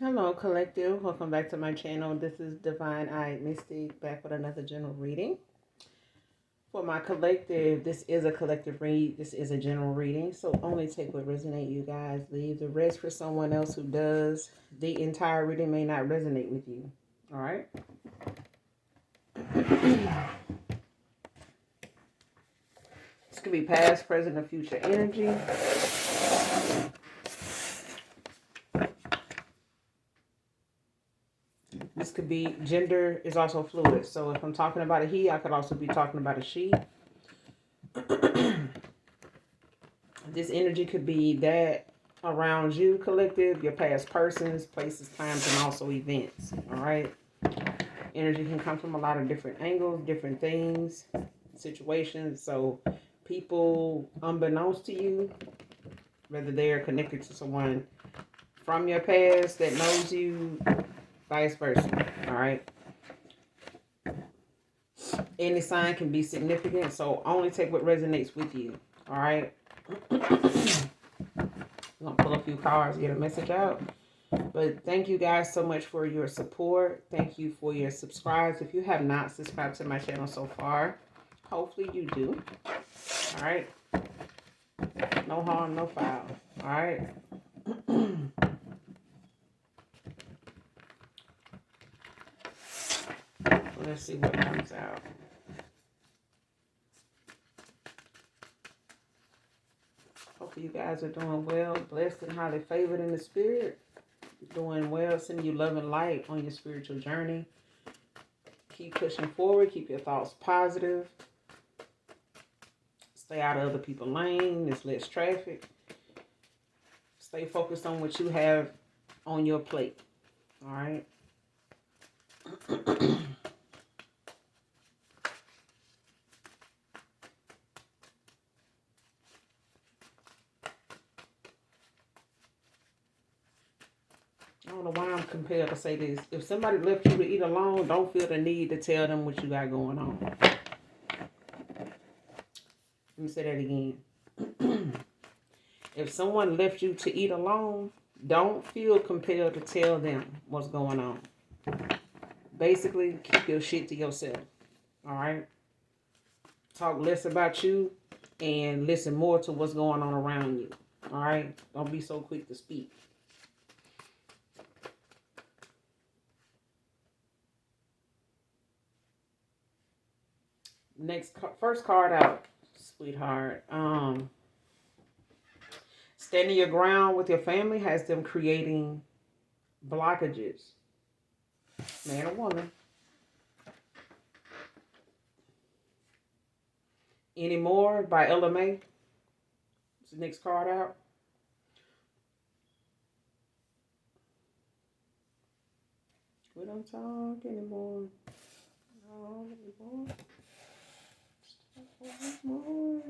Hello, collective. Welcome back to my channel. This is Divine Eye Mystic back with another general reading. For my collective, this is a collective read. This is a general reading. So only take what resonates, you guys. Leave the rest for someone else who does. The entire reading may not resonate with you. All right? This could be past, present, or future energy. This could be, gender is also fluid. So if I'm talking about a he, I could also be talking about a she. This energy could be that around you, collective, your past persons, places, times, and also events. All right? Energy can come from a lot of different angles, different things, situations. So people, unbeknownst to you, whether they're connected to someone from your past that knows you, vice versa. All right? Any sign can be significant, so only take what resonates with you. All right? I'm going to pull a few cards, get a message out. But thank you guys so much for your support. Thank you for your subscribes. If you have not subscribed to my channel so far, hopefully you do. All right? No harm, no foul. All right? Let's see what comes out. Hopefully you guys are doing well, blessed and highly favored in the spirit. Doing well, sending you love and light on your spiritual journey. Keep pushing forward. Keep your thoughts positive. Stay out of other people's lane. There's less traffic. Stay focused on what you have on your plate. All right. I don't know why I'm compelled to say this. If somebody left you to eat alone, don't feel the need to tell them what you got going on. Let me say that again. If someone left you to eat alone, don't feel compelled to tell them what's going on. Basically, keep your shit to yourself. All right? Talk less about you and listen more to what's going on around you. All right? Don't be so quick to speak. First card out, sweetheart. Standing your ground with your family has them creating blockages. Man or woman. Anymore by LMA. It's the next card out. We don't talk anymore. No, anymore. Anymore.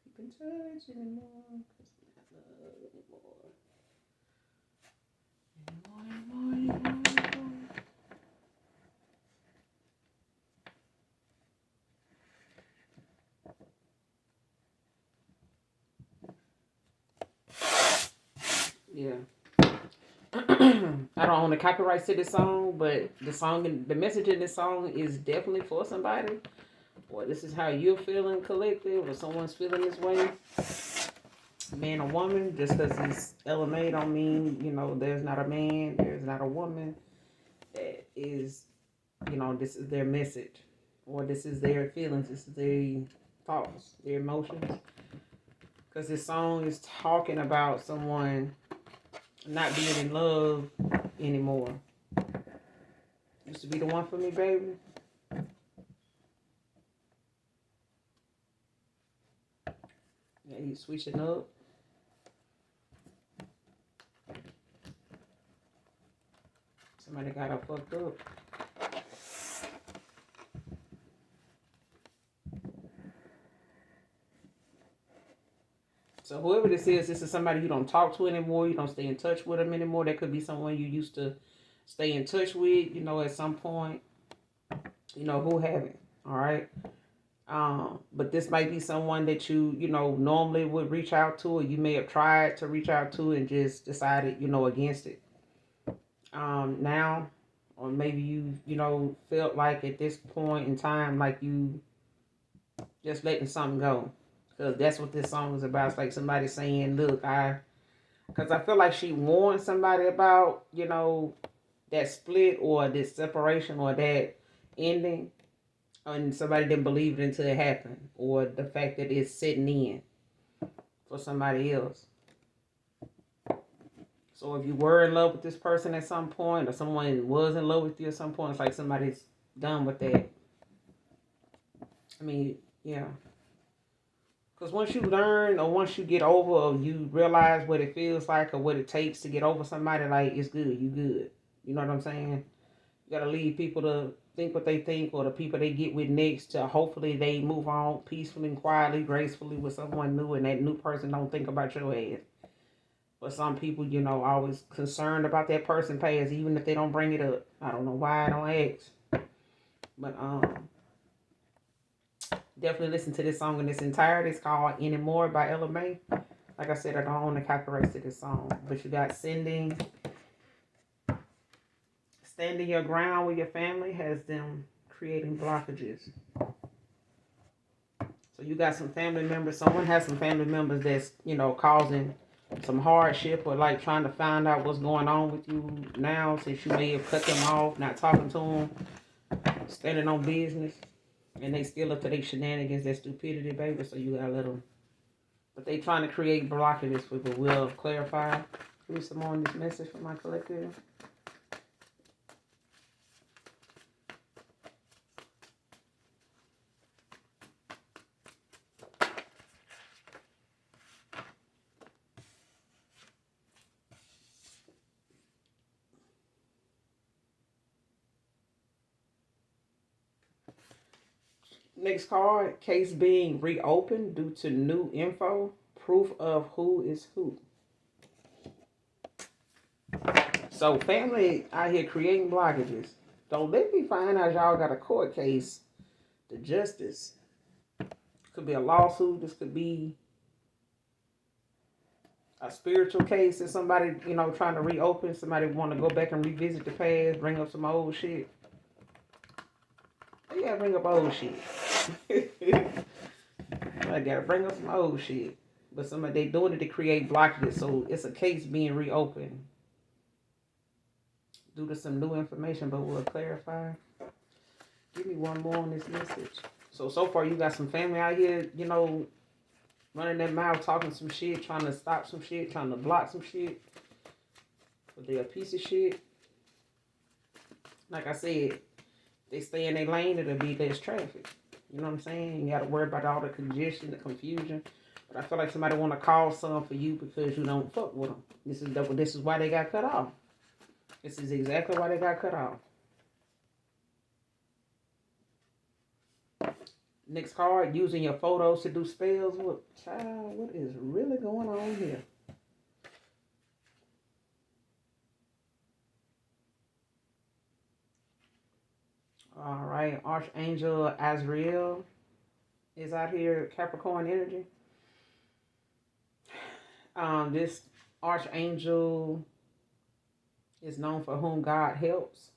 Keep in touch anymore. Anymore. Yeah. I don't own the copyrights to this song, but the message in this song is definitely for somebody. Or this is how you're feeling, collective, or someone's feeling this way. Man or woman, just because it's LMA don't mean, there's not a man, there's not a woman. That is, this is their message. Or this is their feelings, this is their thoughts, their emotions. Because this song is talking about someone not being in love anymore. Used to be the one for me, baby. Yeah, you switching up. Somebody got her fucked up. So whoever this is somebody you don't talk to anymore. You don't stay in touch with them anymore. That could be someone you used to stay in touch with, at some point. Who haven't, all right? But this might be someone that you know, normally would reach out to, or you may have tried to reach out to and just decided, you know, against it. Now, or maybe you know, felt like at this point in time, like you just letting something go. Because that's what this song is about. It's like somebody saying, look, because I feel like she warned somebody about, you know, that split or this separation or that ending, and somebody didn't believe it until it happened, or the fact that it's sitting in for somebody else. So if you were in love with this person at some point, or someone was in love with you at some point, it's like somebody's done with that. I mean, yeah. Because once you learn, or once you get over, or you realize what it feels like, or what it takes to get over somebody, like, it's good. You good. You know what I'm saying? You gotta leave people to think what they think, or the people they get with next, to hopefully they move on peacefully and quietly, gracefully with someone new, and that new person don't think about your ass. But some people, you know, always concerned about that person past, even if they don't bring it up. I don't know why I don't ask. But definitely listen to this song in its entirety. It's called Anymore by Ella May. Like I said, I don't own the copyrights to this song. But you got standing your ground with your family has them creating blockages. So you got some family members, someone has some family members that's, you know, causing some hardship, or like trying to find out what's going on with you now, since you may have cut them off, not talking to them, standing on business, and they still up to their shenanigans, their stupidity, baby. So you gotta let them. But they trying to create blockages for people. We'll clarify. Give me some more on this message from my collective. Next card, case being reopened due to new info, proof of who is who. So family out here creating blockages. Don't let me find out y'all got a court case. The justice. Could be a lawsuit. This could be a spiritual case that somebody, you know, trying to reopen. Somebody want to go back and revisit the past, bring up some old shit. They gotta bring up old shit. I gotta bring up some old shit. But somebody, they doing it to create blockages. So it's a case being reopened due to some new information, but we'll clarify. Give me one more on this message. So far you got some family out here, you know, running their mouth, talking some shit, trying to stop some shit, trying to block some shit. But they're a piece of shit. Like I said, they stay in their lane, it'll be less traffic. You know what I'm saying? You gotta worry about all the congestion, the confusion. But I feel like somebody wanna call some for you because you don't fuck with them. This is why they got cut off. This is exactly why they got cut off. Next card, using your photos to do spells. What is really going on here? All right, Archangel Azrael is out here, Capricorn energy. This Archangel is known for whom God helps,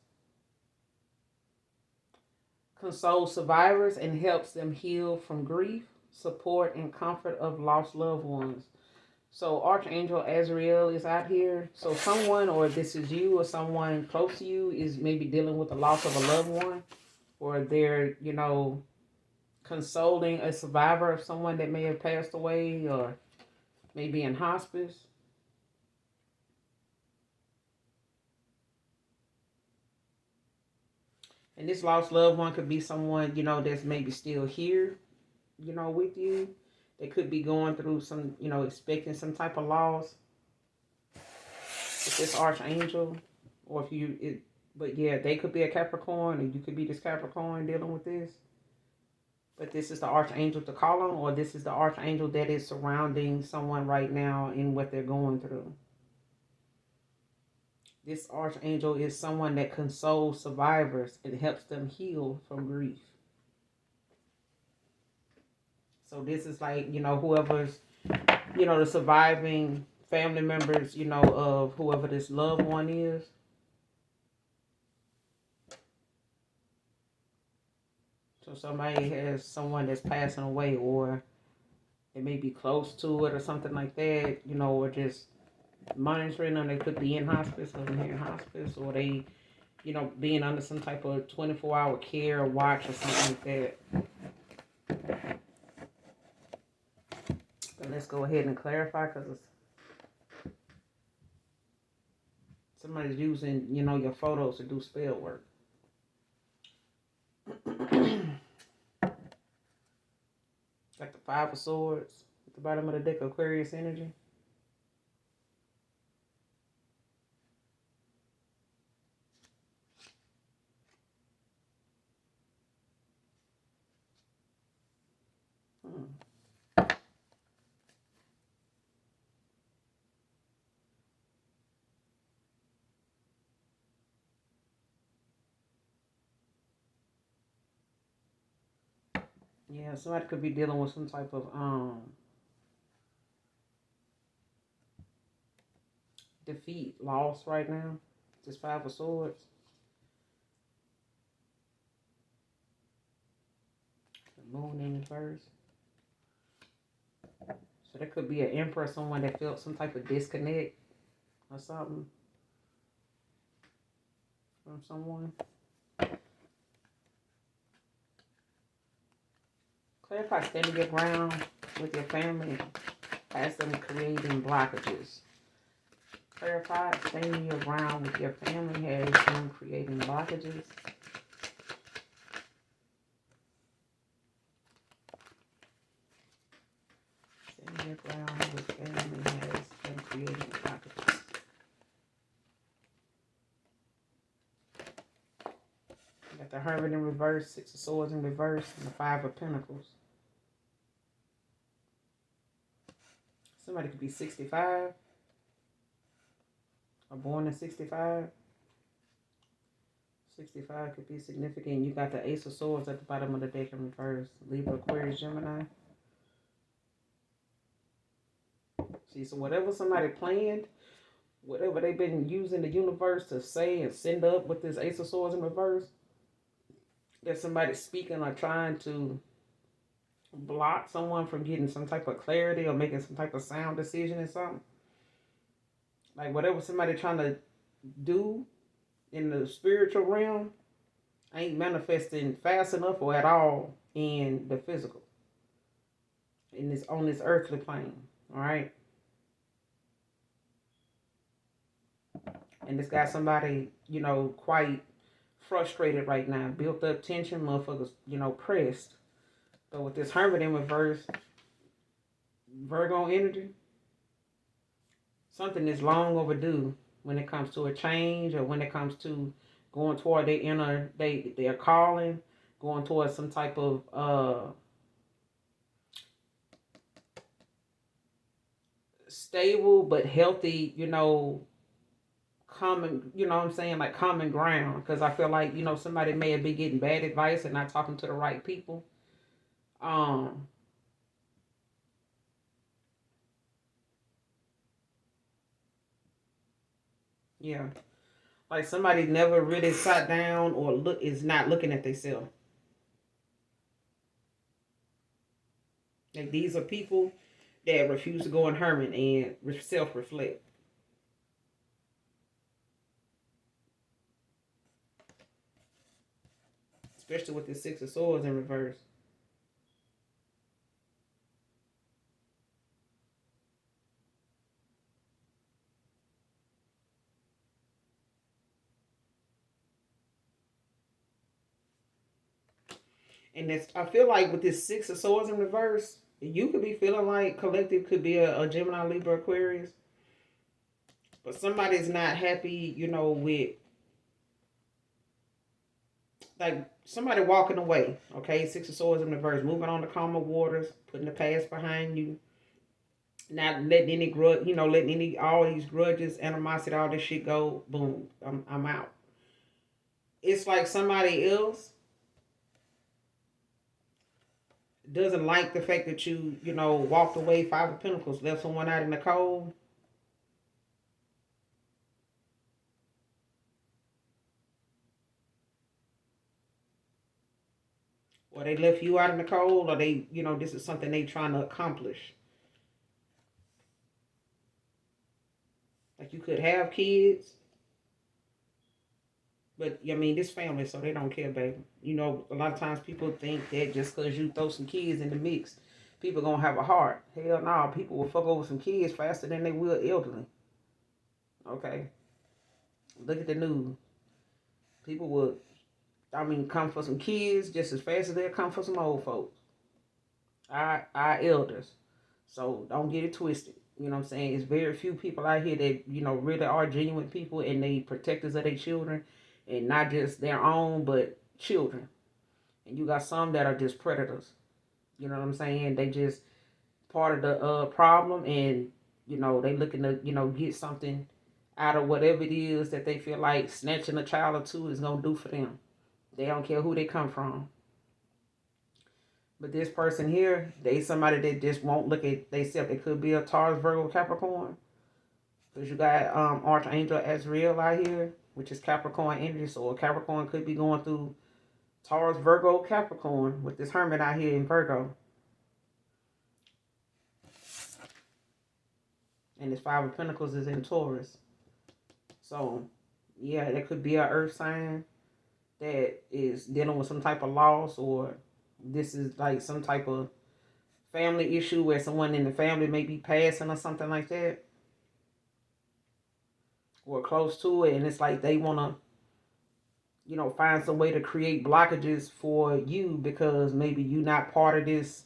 consoles survivors, and helps them heal from grief, support, and comfort of lost loved ones. So Archangel Azrael is out here. So someone, or this is you or someone close to you, is maybe dealing with the loss of a loved one, or they're, you know, consoling a survivor of someone that may have passed away, or maybe in hospice. And this lost loved one could be someone, you know, that's maybe still here, you know, with you. They could be going through some, you know, expecting some type of loss. With this Archangel, or if you, but yeah, they could be a Capricorn, or you could be this Capricorn dealing with this. But this is the Archangel to call on, or this is the Archangel that is surrounding someone right now in what they're going through. This Archangel is someone that consoles survivors and helps them heal from grief. So this is like, whoever's, the surviving family members, of whoever this loved one is. So somebody has someone that's passing away, or they may be close to it or something like that, or just monitoring them. They could be in hospice, living here in hospice, or they, being under some type of 24-hour care or watch or something like that. So let's go ahead and clarify, because somebody's using, your photos to do spell work. Like the Five of Swords at the bottom of the deck, Aquarius energy. Yeah, somebody could be dealing with some type of defeat, loss right now. This Five of Swords. The Moon in reverse. So there could be an Emperor, someone that felt some type of disconnect or something from someone. Clarify standing your ground with your family as them creating blockages. Clarify standing your ground with your family has them creating blockages. Standing your ground with family has them creating blockages. You got the Hermit in reverse, Six of Swords in reverse, and the Five of Pentacles. Somebody could be 65 or born in 65. 65 could be significant. You got the Ace of Swords at the bottom of the deck in reverse. Libra, Aquarius, Gemini. See, so whatever somebody planned, whatever they've been using the universe to say and send up with this Ace of Swords in reverse, that somebody's speaking or trying to block someone from getting some type of clarity or making some type of sound decision or something. Like whatever somebody trying to do in the spiritual realm ain't manifesting fast enough or at all in the physical. In this on this earthly plane. Alright. And this got somebody, quite frustrated right now. Built up tension, motherfuckers, pressed. But with this Hermit in reverse, Virgo energy, something is long overdue when it comes to a change or when it comes to going toward their inner, their calling, going towards some type of stable but healthy, common, what I'm saying, like common ground. Because I feel like, somebody may have been getting bad advice and not talking to the right people. Yeah. Like somebody never really sat down or is not looking at themselves. Like these are people that refuse to go in hermit and self-reflect. Especially with the Six of Swords in reverse. And I feel like with this Six of Swords in reverse, you could be feeling like collective could be a Gemini, Libra, Aquarius. But somebody's not happy, with like somebody walking away. Okay, Six of Swords in reverse, moving on to calmer waters, putting the past behind you, not letting any grudge, letting all these grudges, animosity, all this shit go. Boom, I'm out. It's like somebody else doesn't like the fact that you know, walked away, Five of Pentacles, left someone out in the cold. Or they left you out in the cold, or they, you know, this is something they trying to accomplish. Like you could have kids, but I mean, this family, so they don't care, baby. You know, a lot of times people think that just because you throw some kids in the mix, people gonna have a heart. Hell no, people will fuck over some kids faster than they will elderly. Okay, look at the news. People will, I mean, come for some kids just as fast as they'll come for some old folks. Our elders. So don't get it twisted. You know what I'm saying? It's very few people out here that, you know, really are genuine people and they protectors of their children and not just their own, but children. And you got some that are just predators. You know what I'm saying? They just part of the problem, and, you know, they looking to, you know, get something out of whatever it is that they feel like snatching a child or two is going to do for them. They don't care who they come from. But this person here, they somebody that just won't look at themselves. It could be a Taurus, Virgo, Capricorn. Because you got Archangel Azrael out here, which is Capricorn energy. So a Capricorn could be going through Taurus, Virgo, Capricorn with this Hermit out here in Virgo. And this Five of Pentacles is in Taurus. So, yeah, there could be an earth sign that is dealing with some type of loss, or this is like some type of family issue where someone in the family may be passing or something like that, or close to it, and it's like they want to, you know, find some way to create blockages for you because maybe you're not part of this,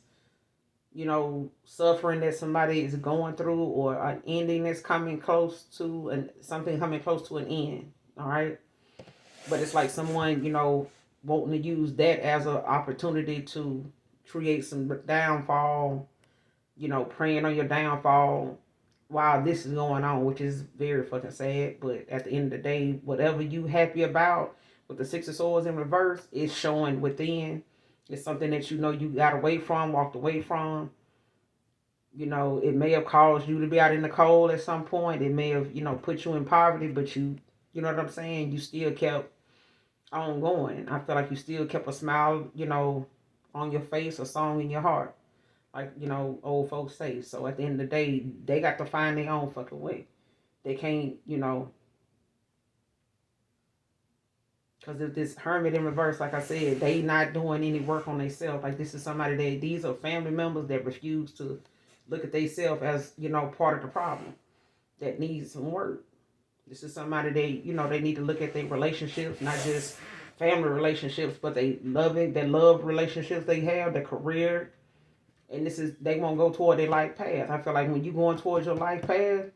you know, suffering that somebody is going through, or an ending that's coming close to, and something coming close to an end. All right. But it's like someone, you know, wanting to use that as an opportunity to create some downfall, you know, praying on your downfall while this is going on, which is very fucking sad. But at the end of the day, whatever you happy about with the Six of Swords in reverse is showing within. It's something that you know you got away from, walked away from. You know, it may have caused you to be out in the cold at some point. It may have, you know, put you in poverty, but you know what I'm saying? You still kept on going. I feel like you still kept a smile, you know, on your face, a song in your heart. Like, you know, old folks say. So at the end of the day, they got to find their own fucking way. They can't, you know, because if this Hermit in reverse, like I said, they not doing any work on themselves. Like this is somebody that, these are family members that refuse to look at themselves as, you know, part of the problem that needs some work. This is somebody they, you know, they need to look at their relationships, not just family relationships, but their love relationships they have, their career. And this is, they won't go toward their life path. I feel like when you're going towards your life path,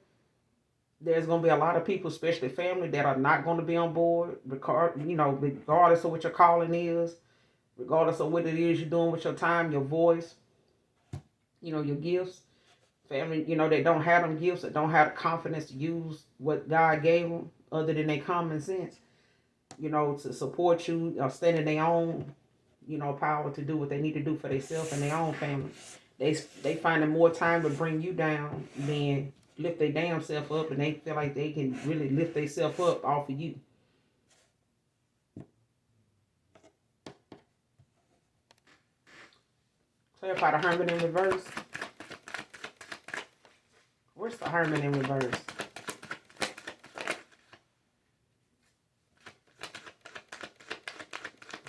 there's going to be a lot of people, especially family, that are not going to be on board, regardless of what your calling is, regardless of what it is you're doing with your time, your voice, you know, your gifts. Family, you know, they don't have them gifts, that don't have the confidence to use what God gave them other than their common sense, you know, to support you or stand in their own, you know, power to do what they need to do for themselves and their own family. They finding more time to bring you down than lift their damn self up, and they feel like they can really lift themselves up off of you. Clarify the Hermit in reverse. Where's the Hermit in reverse?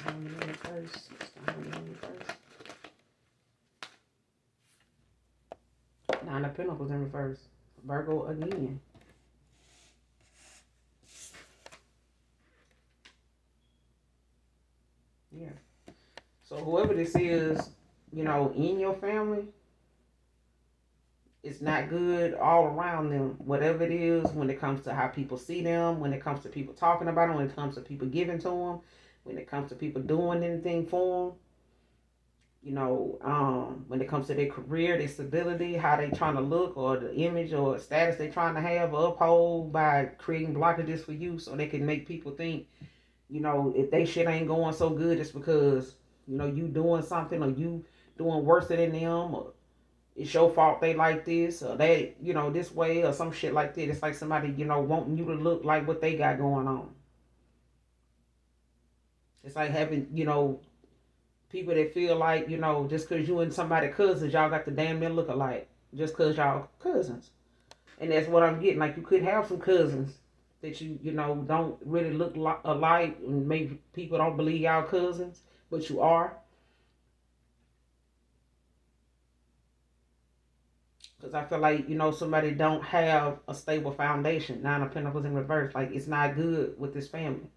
Hermit in reverse. What's the Hermit in reverse? Nine of Pentacles in reverse. Virgo again. Yeah. So whoever this is, you know, in your family, it's not good all around them. Whatever it is, when it comes to how people see them, when it comes to people talking about them, when it comes to people giving to them, when it comes to people doing anything for them, you know, when it comes to their career, their stability, how they trying to look, or the image or status they trying to have or uphold by creating blockages for you, so they can make people think, you know, if they shit ain't going so good, it's because, you know, you doing something, or you doing worse than them, or it's your fault they like this, or they, this way, or some shit like that. It's like somebody, wanting you to look like what they got going on. It's like having, people that feel like, just because you and somebody cousins, y'all got the damn near look alike. Just because y'all cousins. And that's what I'm getting. Like, you could have some cousins that don't really look alike, and maybe people don't believe y'all cousins, but you are. Because I feel like, somebody don't have a stable foundation. Nine of Pentacles in reverse. Like, it's not good with this family.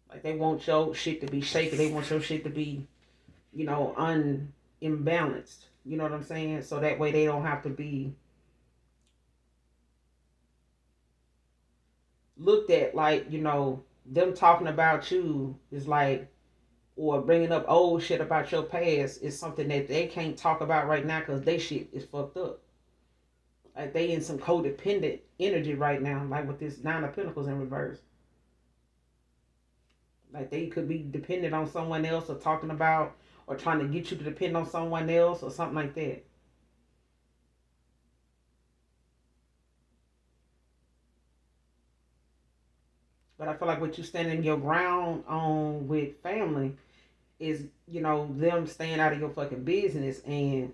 Like, they want your shit to be shaky. They want your shit to be, unimbalanced. You know what I'm saying? So that way they don't have to be looked at like, them talking about you is like, or bringing up old shit about your past is something that they can't talk about right now because they shit is fucked up. Like, they in some codependent energy right now, like with this Nine of Pentacles in reverse. Like, they could be dependent on someone else, or talking about, or trying to get you to depend on someone else, or something like that. But I feel like what you standing your ground on with family is, them staying out of your fucking business and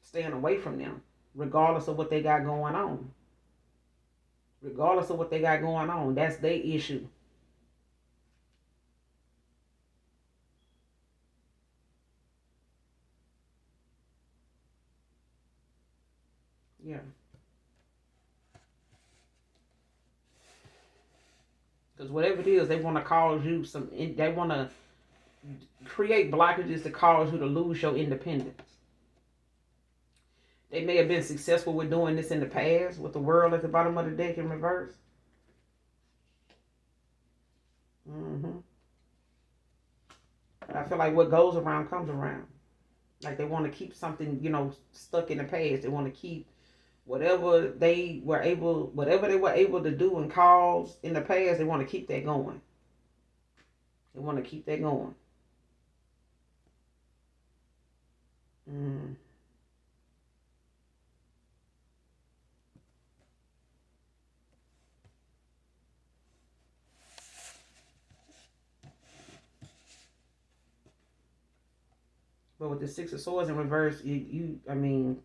staying away from them, regardless of what they got going on. Regardless of what they got going on, that's their issue. Yeah. Because whatever it is, they want to cause you some, they want to create blockages to cause you to lose your independence. They may have been successful with doing this in the past with the world at the bottom of the deck in reverse. Mm-hmm. But I feel like what goes around comes around. Like, they want to keep something, stuck in the past. They want to keep whatever they were able to do and cause in the past. They want to keep that going. They want to keep that going. Mm. But with the Six of Swords in reverse, I mean,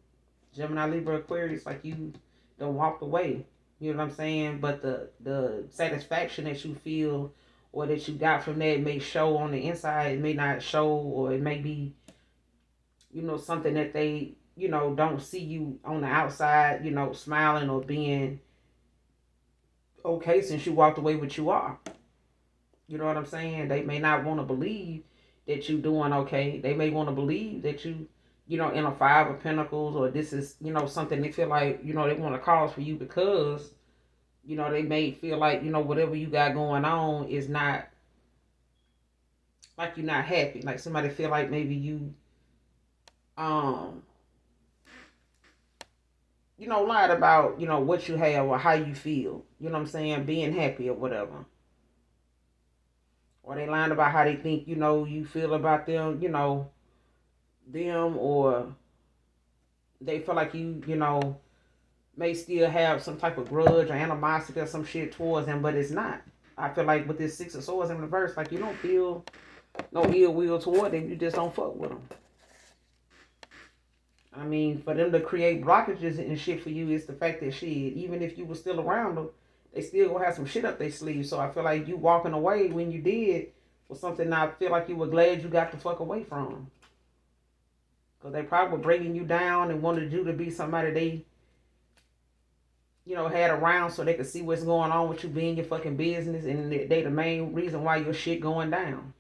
Gemini, Libra, Aquarius, like, you don't walk away. You know what I'm saying? But the satisfaction that you feel or that you got from that may show on the inside. It may not show, or it may be, something that they, don't see you on the outside, smiling or being okay since you walked away, but you are. You know what I'm saying? They may not want to believe that you doing okay. They may want to believe that you, in a Five of Pentacles, or this is, something they feel like, they want to cause for you because, they may feel like, whatever you got going on is not, like, you're not happy. Like, somebody feel like maybe you, lied about, what you have or how you feel. You know what I'm saying? Being happy or whatever. Or they lying about how they think, you feel about them, them, or they feel like you may still have some type of grudge or animosity or some shit towards them, but it's not. I feel like with this Six of Swords in reverse, like, you don't feel no ill will toward them. You just don't fuck with them. I mean, for them to create blockages and shit for you is the fact that shit, even if you were still around them, they still gonna have some shit up their sleeve. So I feel like you walking away when you did was something I feel like you were glad you got the fuck away from. Because they probably were bringing you down and wanted you to be somebody they, had around so they could see what's going on with you being your fucking business. And they the main reason why your shit going down.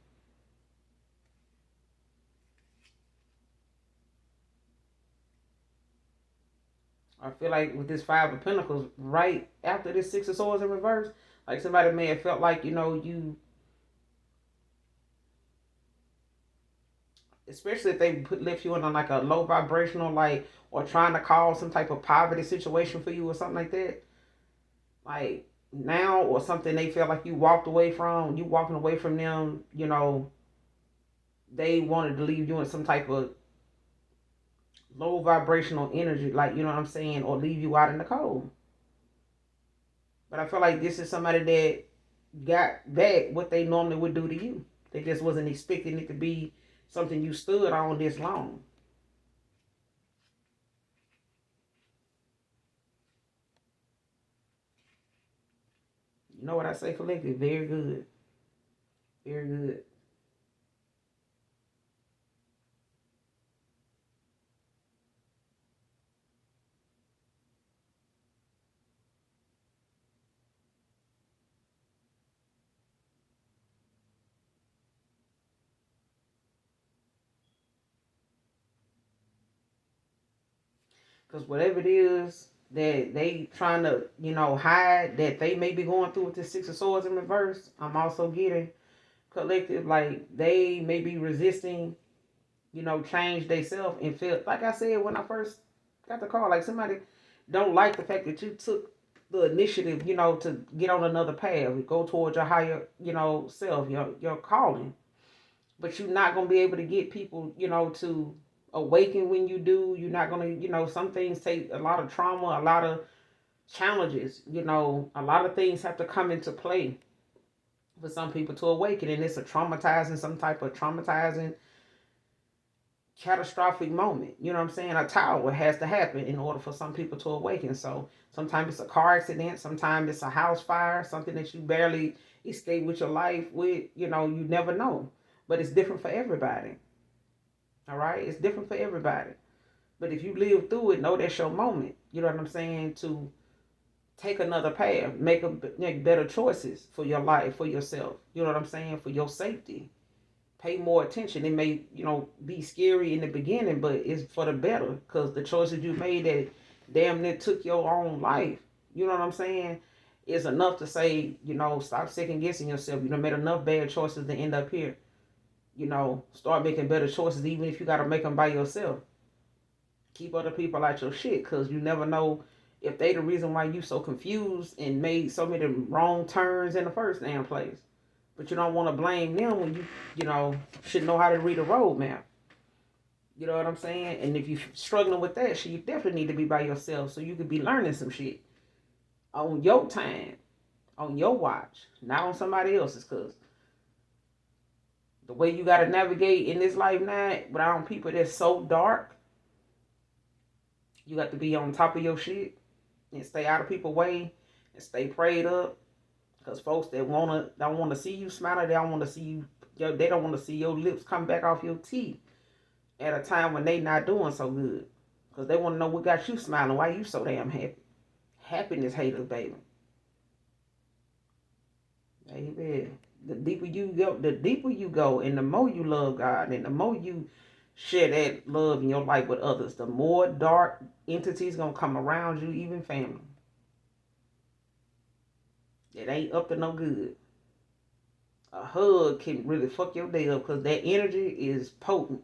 I feel like with this Five of Pentacles, right after this Six of Swords in reverse, like, somebody may have felt like, you, especially if they left you in on like a low vibrational, like, or trying to cause some type of poverty situation for you or something like that. Like, now, or something they feel like you walked away from, you walking away from them, they wanted to leave you in some type of low vibrational energy, like, you know what I'm saying, or leave you out in the cold. But I feel like this is somebody that got back what they normally would do to you. They just wasn't expecting it to be something you stood on this long. You know what I say, collective? Very good. Very good. Because whatever it is that they trying to, hide that they may be going through with the Six of Swords in reverse, I'm also getting collective, like they may be resisting, change themselves and feel, like I said when I first got the call, like somebody don't like the fact that you took the initiative, to get on another path, go towards your higher, self, your calling. But you're not gonna be able to get people, to awaken when you do. You're not gonna, some things take a lot of trauma, a lot of challenges, a lot of things have to come into play for some people to awaken. And it's a traumatizing, some type of traumatizing, catastrophic moment. You know what I'm saying? A tower has to happen in order for some people to awaken. So sometimes it's a car accident, sometimes it's a house fire, something that you barely escape with your life with, you never know. But it's different for everybody. All right? It's different for everybody. But if you live through it, know that's your moment. You know what I'm saying? To take another path, make better choices for your life, for yourself. You know what I'm saying? For your safety. Pay more attention. It may, be scary in the beginning, but it's for the better because the choices you made that damn near took your own life. You know what I'm saying? Is enough to say, stop second guessing yourself. You done made enough bad choices to end up here. Start making better choices, even if you got to make them by yourself. Keep other people out your shit because you never know if they the reason why you so confused and made so many wrong turns in the first damn place. But you don't want to blame them when you should know how to read a roadmap. You know what I'm saying? And if you're struggling with that shit, you definitely need to be by yourself so you could be learning some shit on your time, on your watch, not on somebody else's. Because the way you got to navigate in this life now, around people that's so dark, you got to be on top of your shit and stay out of people's way and stay prayed up. Because folks that don't wanna see you smile, they don't want to see you. They don't want to see your lips come back off your teeth at a time when they not doing so good. Because they want to know what got you smiling. Why you so damn happy? Happiness haters, baby. Baby. The deeper you go, and the more you love God, and the more you share that love in your life with others, the more dark entities gonna come around you, even family. It ain't up to no good. A hug can really fuck your day up because that energy is potent.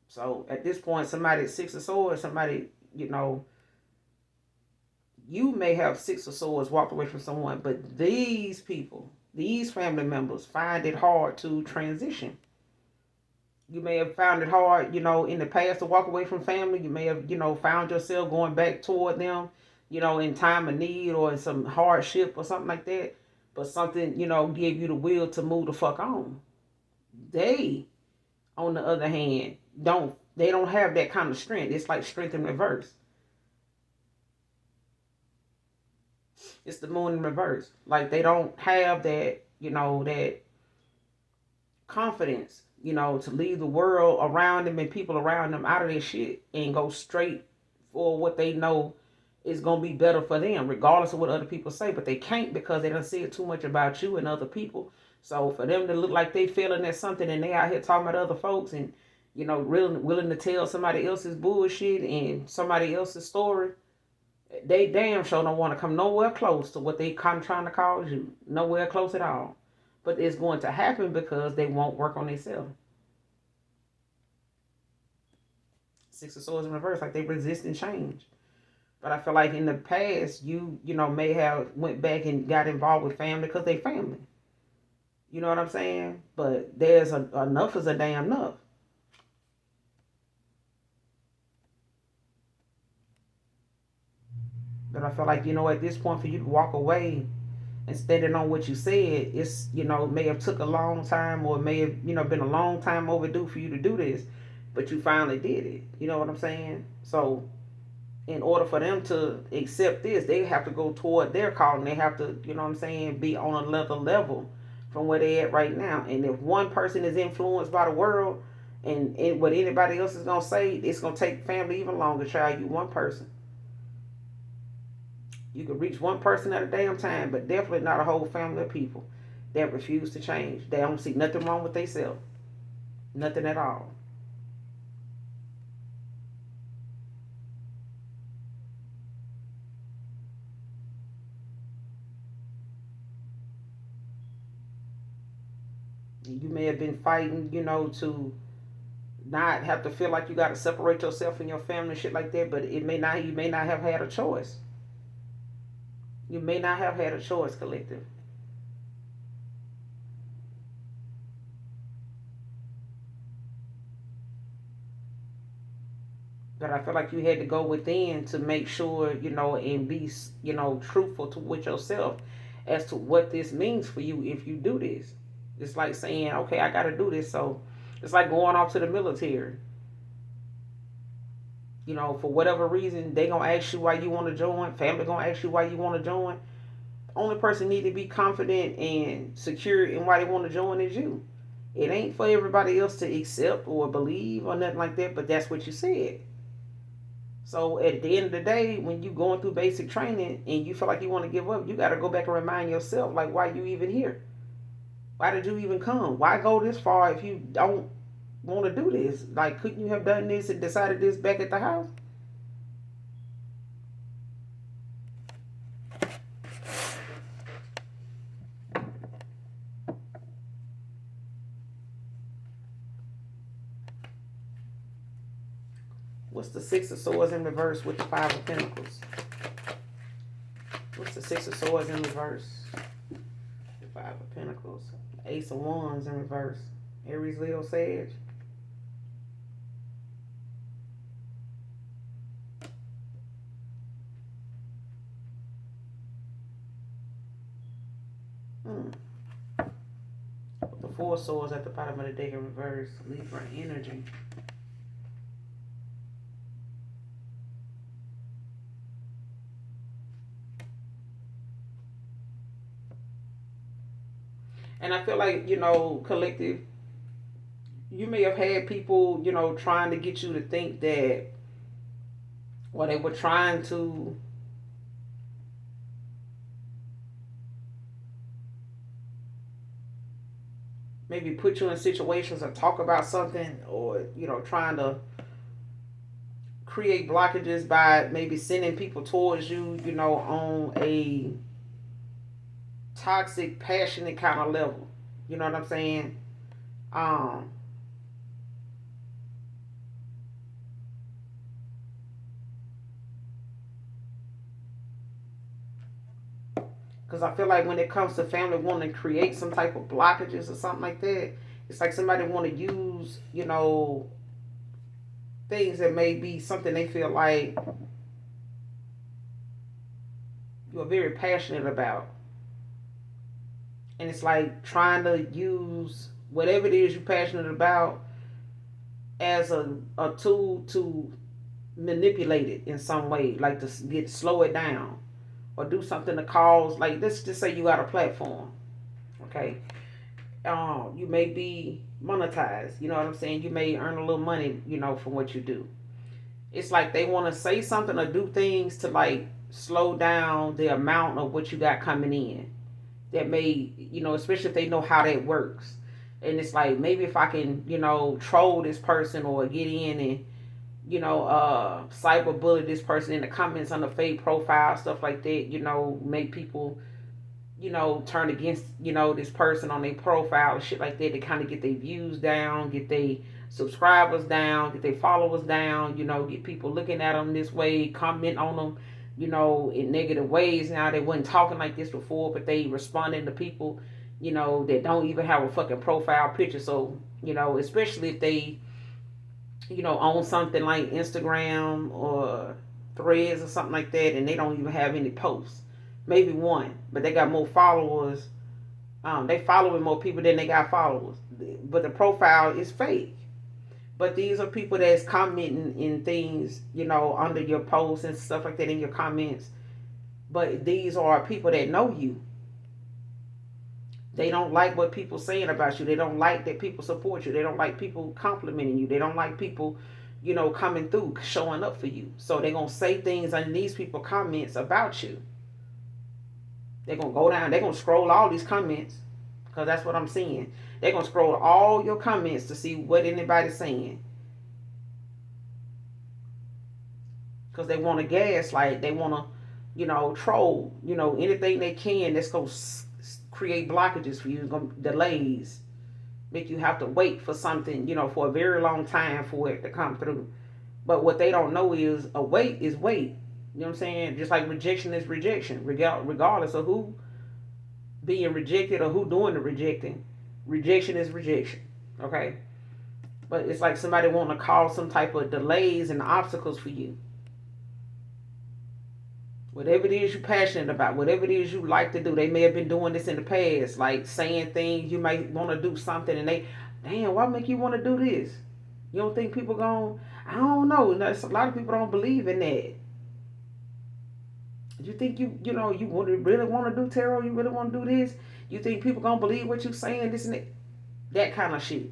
So at this point, somebody Six of Swords, somebody, you may have Six of Swords walked away from someone, but these people, these family members find it hard to transition. You may have found it hard, in the past to walk away from family. You may have, found yourself going back toward them, in time of need or in some hardship or something like that. But something, gave you the will to move the fuck on. They, on the other hand, don't have that kind of strength. It's like strength in reverse. It's the moon in reverse. Like they don't have that, that confidence, to leave the world around them and people around them out of their shit and go straight for what they know is gonna be better for them, regardless of what other people say. But they can't because they don't see it too much about you and other people. So for them to look like they feeling that something and they out here talking about other folks and really willing to tell somebody else's bullshit and somebody else's story, they damn sure don't want to come nowhere close to what they come trying to cause you. Nowhere close at all. But it's going to happen because they won't work on themselves. Six of Swords in reverse, like they resisting change. But I feel like in the past, you may have went back and got involved with family because they family. You know what I'm saying? But there's enough is a damn enough. But I feel like, at this point for you to walk away and standing on what you said, it's, may have took a long time, or it may have, been a long time overdue for you to do this, but you finally did it. You know what I'm saying? So in order for them to accept this, they have to go toward their calling. They have to, be on another level from where they at right now. And if one person is influenced by the world and what anybody else is gonna say, it's gonna take family even longer. Child, you one person. You can reach one person at a damn time, but definitely not a whole family of people that refuse to change. They don't see nothing wrong with themselves. Nothing at all. You may have been fighting, to not have to feel like you got to separate yourself from your family and shit like that, but you may not have had a choice. You may not have had a choice, collective. But I feel like you had to go within to make sure, and be, truthful to with yourself as to what this means for you if you do this. It's like saying, okay, I got to do this. So it's like going off to the military. For whatever reason, they gonna ask you why you want to join. Family gonna ask you why you want to join. Only person need to be confident and secure in why they want to join is you. It ain't for everybody else to accept or believe or nothing like that, but that's what you said. So at the end of the day, when you going through basic training and you feel like you want to give up, you got to go back and remind yourself, like, why you even here? Why did you even come? Why go this far if you don't want to do this? Like, couldn't you have done this and decided this back at the house? What's the Six of Swords in reverse with the Five of Pentacles? What's the Six of Swords in reverse? The Five of Pentacles. Ace of Wands in reverse. Aries, Leo, Sage. The Four Swords at the bottom of the deck in reverse. Libra energy. And I feel like, collective, you may have had people, trying to get you to think that, or they were trying to maybe put you in situations or talk about something, or, trying to create blockages by maybe sending people towards you, on a toxic, passionate kind of level. You know what I'm saying? Um, because I feel like when it comes to family wanting to create some type of blockages or something like that, it's like somebody want to use, things that may be something they feel like you're very passionate about. And it's like trying to use whatever it is you're passionate about as a tool to manipulate it in some way, like to slow it down or do something to cause, like, let's just say you got a platform, okay? You may be monetized, you know what I'm saying? You may earn a little money, from what you do. It's like they want to say something or do things to, like, slow down the amount of what you got coming in. That may, especially if they know how that works. And it's like, maybe if I can, troll this person or get in and, cyberbully this person in the comments on the fake profile, stuff like that, make people, turn against, this person on their profile and shit like that to kind of get their views down, get their subscribers down, get their followers down, get people looking at them this way, comment on them, in negative ways. Now, they wasn't talking like this before, but they responding to people, that don't even have a fucking profile picture. So, especially if they, own something like Instagram or Threads or something like that, and they don't even have any posts. Maybe one, but they got more followers. They following more people than they got followers. But the profile is fake. But these are people that's commenting in things, under your posts and stuff like that in your comments. But these are people that know you. They don't like what people saying about you. They don't like that people support you. They don't like people complimenting you. They don't like people, coming through, showing up for you. So they're going to say things on these people comments about you. They're going to go down. They're going to scroll all these comments because that's what I'm seeing. They're going to scroll all your comments to see what anybody's saying. Because they want to gaslight. They want to, troll, anything they can that's going to create blockages for you, delays, make you have to wait for something, for a very long time for it to come through. But what they don't know is a wait is wait. You know what I'm saying? Just like rejection is rejection, regardless of who being rejected or who doing the rejecting. Rejection is rejection. Okay? But it's like somebody wanting to cause some type of delays and obstacles for you. Whatever it is you're passionate about, whatever it is you like to do, they may have been doing this in the past, like saying things, you might want to do something and they, damn, why make you want to do this? You don't think people going, I don't know. A lot of people don't believe in that. You think you really want to do tarot, you really want to do this? You think people going to believe what you saying, this and that? That kind of shit.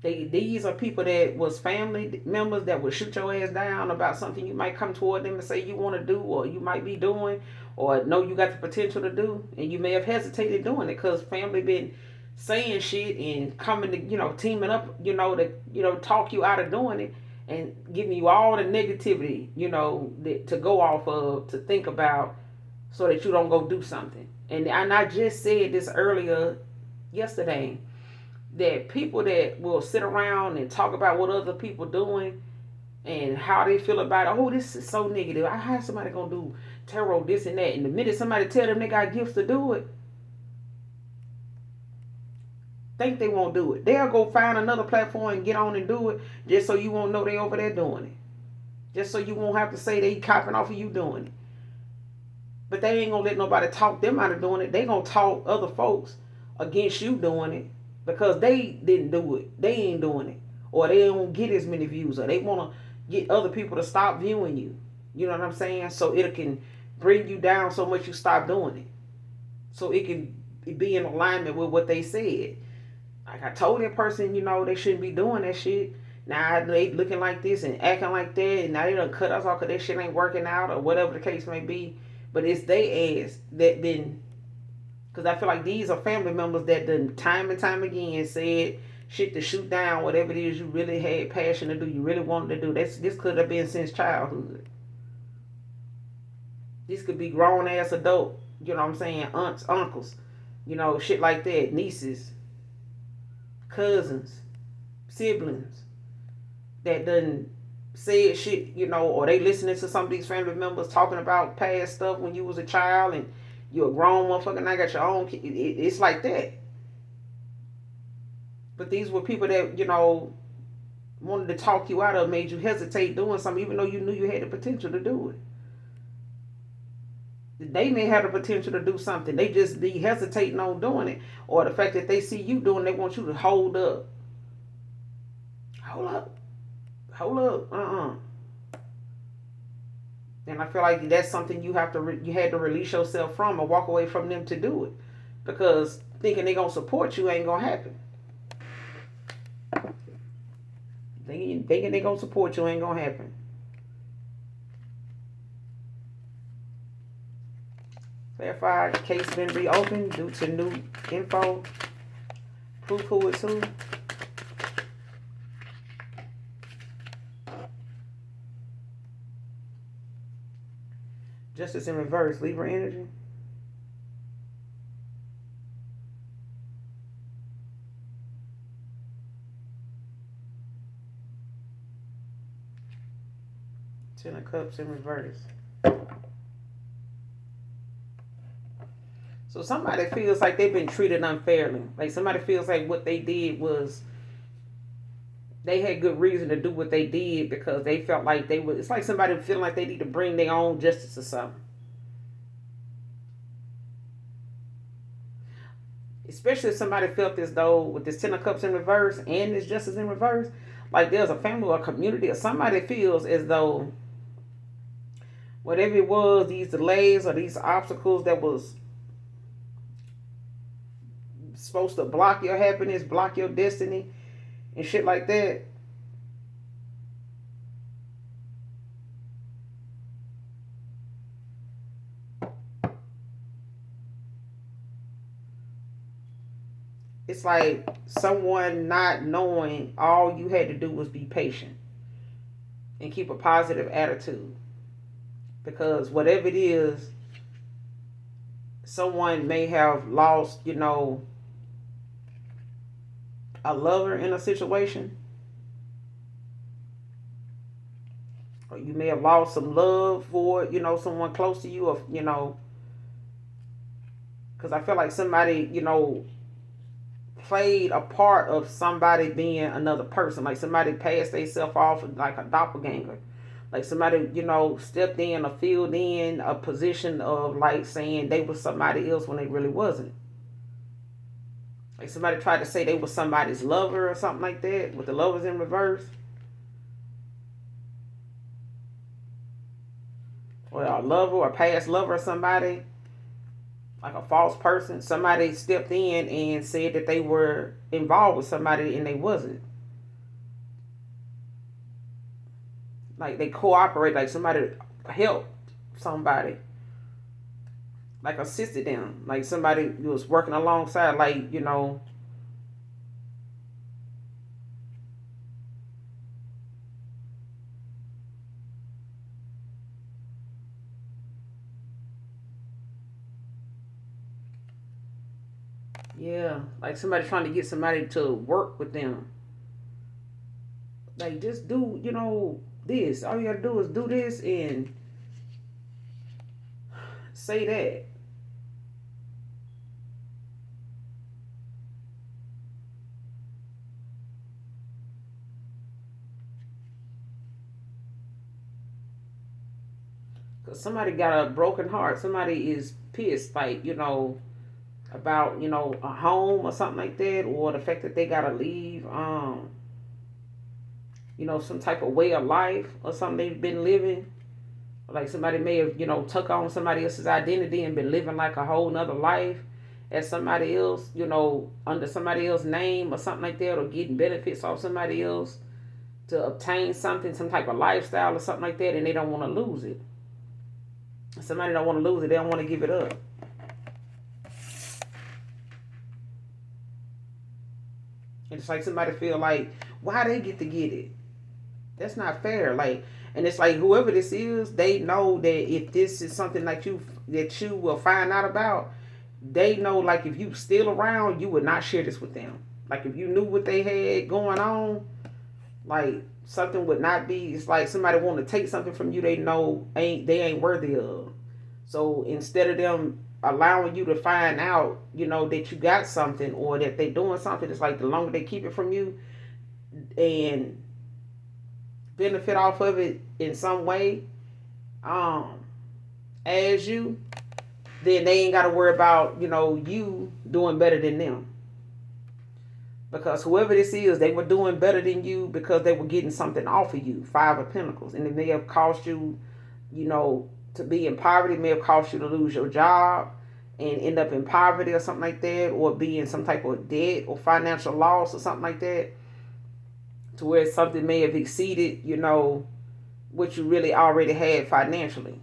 These are people that was family members that would shoot your ass down about something you might come toward them and say you want to do or you might be doing or know you got the potential to do, and you may have hesitated doing it because family been saying shit and coming to teaming up to talk you out of doing it and giving you all the negativity to go off of, to think about, so that you don't go do something. And I just said this earlier yesterday, that people that will sit around and talk about what other people doing and how they feel about it. Oh, this is so negative. How somebody gonna do tarot, this and that? And the minute somebody tell them they got gifts to do it, think they won't do it. They'll go find another platform and get on and do it just so you won't know they over there doing it. Just so you won't have to say they copying off of you doing it. But they ain't gonna let nobody talk them out of doing it. They gonna talk other folks against you doing it because they didn't do it. They ain't doing it. Or they don't get as many views. Or they want to get other people to stop viewing you. You know what I'm saying? So it can bring you down so much you stop doing it. So it can be in alignment with what they said. Like I told that person, they shouldn't be doing that shit. Now they looking like this and acting like that. And now they done cut us off because that shit ain't working out or whatever the case may be. But it's they ass that been, because I feel like these are family members that done time and time again said shit to shoot down whatever it is you really had passion to do, you really wanted to do. This could have been since childhood. This could be grown ass adult, you know what I'm saying, aunts, uncles, shit like that, nieces, cousins, siblings that done said shit, or they listening to some of these family members talking about past stuff when you was a child and you're a grown motherfucker now got your own kid. It's like that. But these were people that, wanted to talk you out of, made you hesitate doing something even though you knew you had the potential to do it. They may have the potential to do something. They just be hesitating on doing it. Or the fact that they see you doing, they want you to hold up. Hold up. Hold up. And I feel like that's something you had to release yourself from or walk away from them to do it. Because thinking they're going to support you ain't going to happen. Thinking they're going to support you ain't going to happen. Verified case been reopened due to new info. Proof who is who. Justice in reverse, Libra energy. Ten of Cups in reverse. So somebody feels like they've been treated unfairly. Like somebody feels like what they did was they had good reason to do what they did because they felt like they were. It's like somebody feeling like they need to bring their own justice or something. Especially if somebody felt as though with this Ten of Cups in reverse and this Justice in reverse, like there's a family or a community or somebody feels as though whatever it was, these delays or these obstacles that was supposed to block your happiness, block your destiny, and shit like that. It's like someone not knowing all you had to do was be patient and keep a positive attitude. Because whatever it is, someone may have lost, a lover in a situation. Or you may have lost some love for, someone close to you. Or, because I feel like somebody, played a part of somebody being another person. Like somebody passed themselves off like a doppelganger. Like somebody, stepped in or filled in a position of like saying they were somebody else when they really wasn't. Like somebody tried to say they were somebody's lover or something like that with the lovers in reverse. Or a lover or a past lover or somebody. Like a false person. Somebody stepped in and said that they were involved with somebody and they wasn't. Like they cooperate, like somebody helped somebody, like assisted them, like somebody was working alongside, like yeah, like somebody trying to get somebody to work with them. Like just do this. All you gotta do is do this and say that. Cause somebody got a broken heart. Somebody is pissed, like about a home or something like that, or the fact that they gotta leave. Some type of way of life or something they've been living. Like somebody may have, took on somebody else's identity and been living like a whole nother life as somebody else, under somebody else's name or something like that, or getting benefits off somebody else to obtain something, some type of lifestyle or something like that, and they don't want to lose it. Somebody don't want to lose it, they don't want to give it up. And it's like somebody feel like, why they get to get it? That's not fair. Like, and it's like whoever this is, they know that if this is something that you will find out about, they know like if you still around, you would not share this with them. Like if you knew what they had going on, like something would not be. It's like somebody want to take something from you they know they ain't worthy of. So instead of them allowing you to find out, that you got something or that they doing something, it's like the longer they keep it from you and benefit off of it in some way, as you, then they ain't got to worry about you doing better than them, because whoever this is, they were doing better than you because they were getting something off of you. Five of Pentacles, and it may have cost you, to be in poverty. It may have cost you to lose your job and end up in poverty or something like that, or be in some type of debt or financial loss or something like that, to where something may have exceeded, what you really already had financially.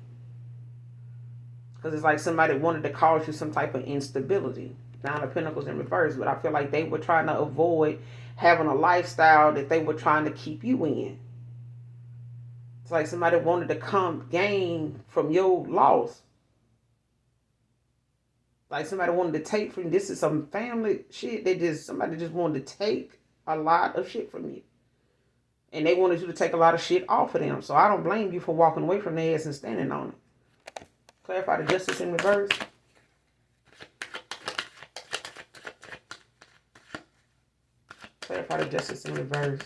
Because it's like somebody wanted to cause you some type of instability. Nine of Pentacles in reverse, but I feel like they were trying to avoid having a lifestyle that they were trying to keep you in. It's like somebody wanted to come gain from your loss. Like somebody wanted to take from, this is some family shit. Somebody just wanted to take a lot of shit from you. And they wanted you to take a lot of shit off of them. So I don't blame you for walking away from their ass and standing on it. Clarify the Justice in reverse. Clarify the justice in reverse.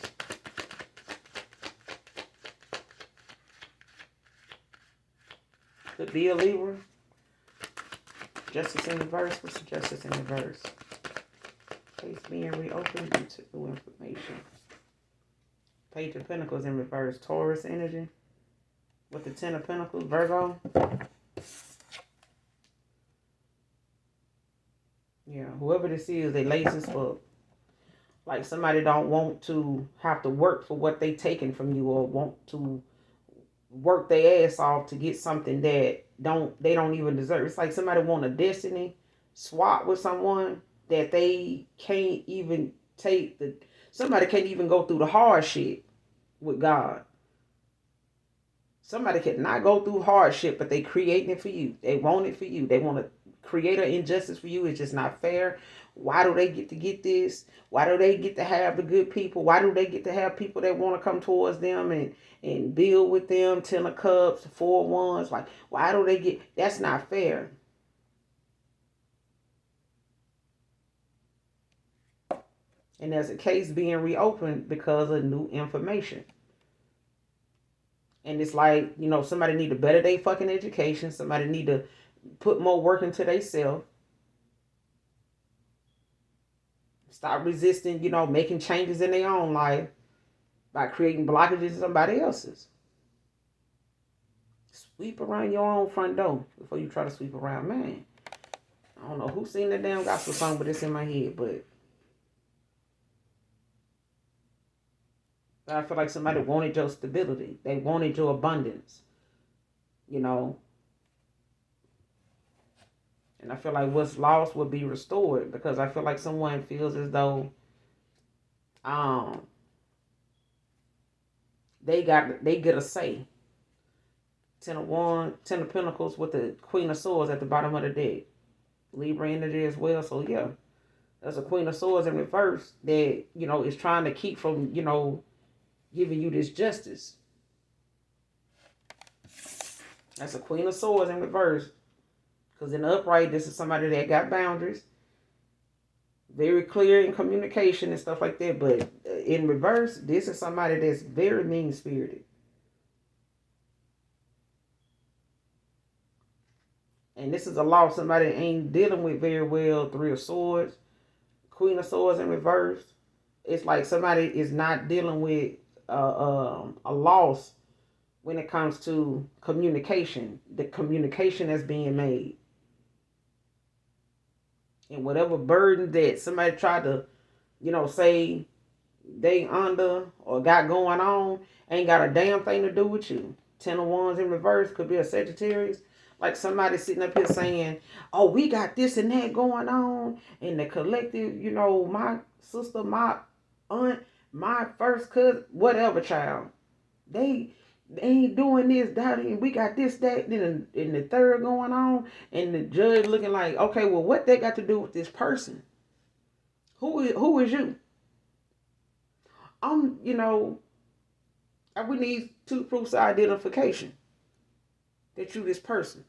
Could be a Libra. Justice in reverse. What's the justice in reverse? Case being reopened due to new information. Page of Pentacles in reverse. Taurus energy. With the Ten of Pentacles. Virgo. Yeah, whoever this is, they lazy as fuck. Like somebody don't want to have to work for what they taken from you, or want to work their ass off to get something that they don't even deserve. It's like somebody want a destiny swap with someone that they can't even take somebody can't even go through the hard shit with God. Somebody cannot go through hardship, but they creating it for you. They want it for you. They want to create an injustice for you. It's just not fair. Why do they get this? Why do they get to have the good people? Why do they get to have people that want to come towards them and build with them? 10 of Cups, 4 of Wands. Like, why do they get... That's not fair. And there's a case being reopened because of new information. And it's like, you know, somebody need to better their fucking education. Somebody need to put more work into themselves. Stop resisting, you know, making changes in their own life by creating blockages in somebody else's. Sweep around your own front door before you try to sweep around, man. I don't know who seen the damn gospel song, but it's in my head. But I feel like somebody wanted your stability. They wanted your abundance, you know. And I feel like what's lost will be restored, because I feel like someone feels as though they get a say. 10 of Wands, 10 of Pentacles with the Queen of Swords at the bottom of the deck. Libra energy as well. So yeah, there's a Queen of Swords in reverse that, you know, is trying to keep from, you know, giving you this justice. That's a Queen of Swords in reverse. Because in the upright, this is somebody that got boundaries. Very clear in communication and stuff like that. But in reverse, this is somebody that's very mean-spirited. And this is a loss somebody ain't dealing with very well. 3 of Swords. Queen of Swords in reverse. It's like somebody is not dealing with a loss when it comes to communication. The communication that's being made. And whatever burden that somebody tried to, you know, say they under or got going on, ain't got a damn thing to do with you. 10 of Wands in reverse could be a Sagittarius. Like somebody sitting up here saying, oh, we got this and that going on. And the collective, you know, my sister, my aunt, my first cousin, whatever child. They ain't doing this, that, and we got this, that, and the third going on. And the judge looking like, okay, well, what they got to do with this person? Who is you? You know, we need 2 proofs of identification that you this person.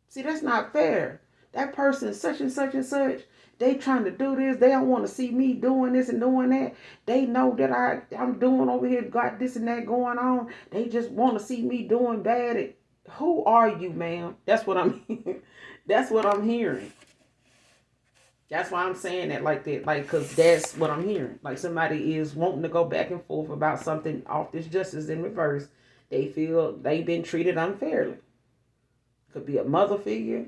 See, that's not fair. That person such and such and such, they trying to do this. They don't want to see me doing this and doing that. They know that I'm doing over here, got this and that going on. They just want to see me doing bad. Who are you, ma'am? That's what I'm that's what I'm hearing. That's why I'm saying that like that. Like, because that's what I'm hearing. Like somebody is wanting to go back and forth about something off this justice in reverse. They feel they've been treated unfairly. Could be a mother figure.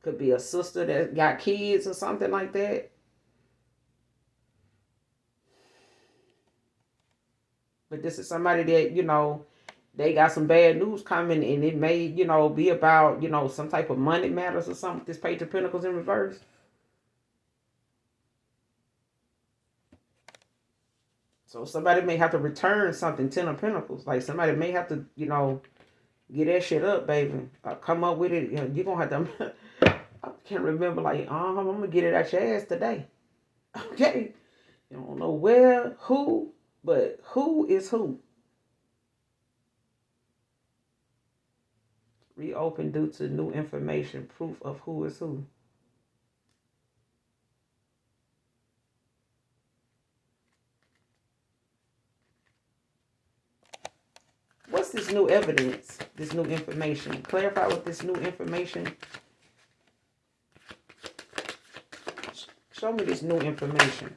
Could be a sister that got kids or something like that. But this is somebody that, you know, they got some bad news coming, and it may, you know, be about, you know, some type of money matters or something. This Page of Pentacles in reverse. So somebody may have to return something, 10 of Pentacles. Like somebody may have to, you know, get that shit up, baby. Come up with it. You know, you're going to have to, I can't remember, like, I'm going to get it out your ass today. Okay? You don't know where, who, but who is who? Reopen due to new information, proof of who is who. This new information. Clarify with this new information. Show me this new information.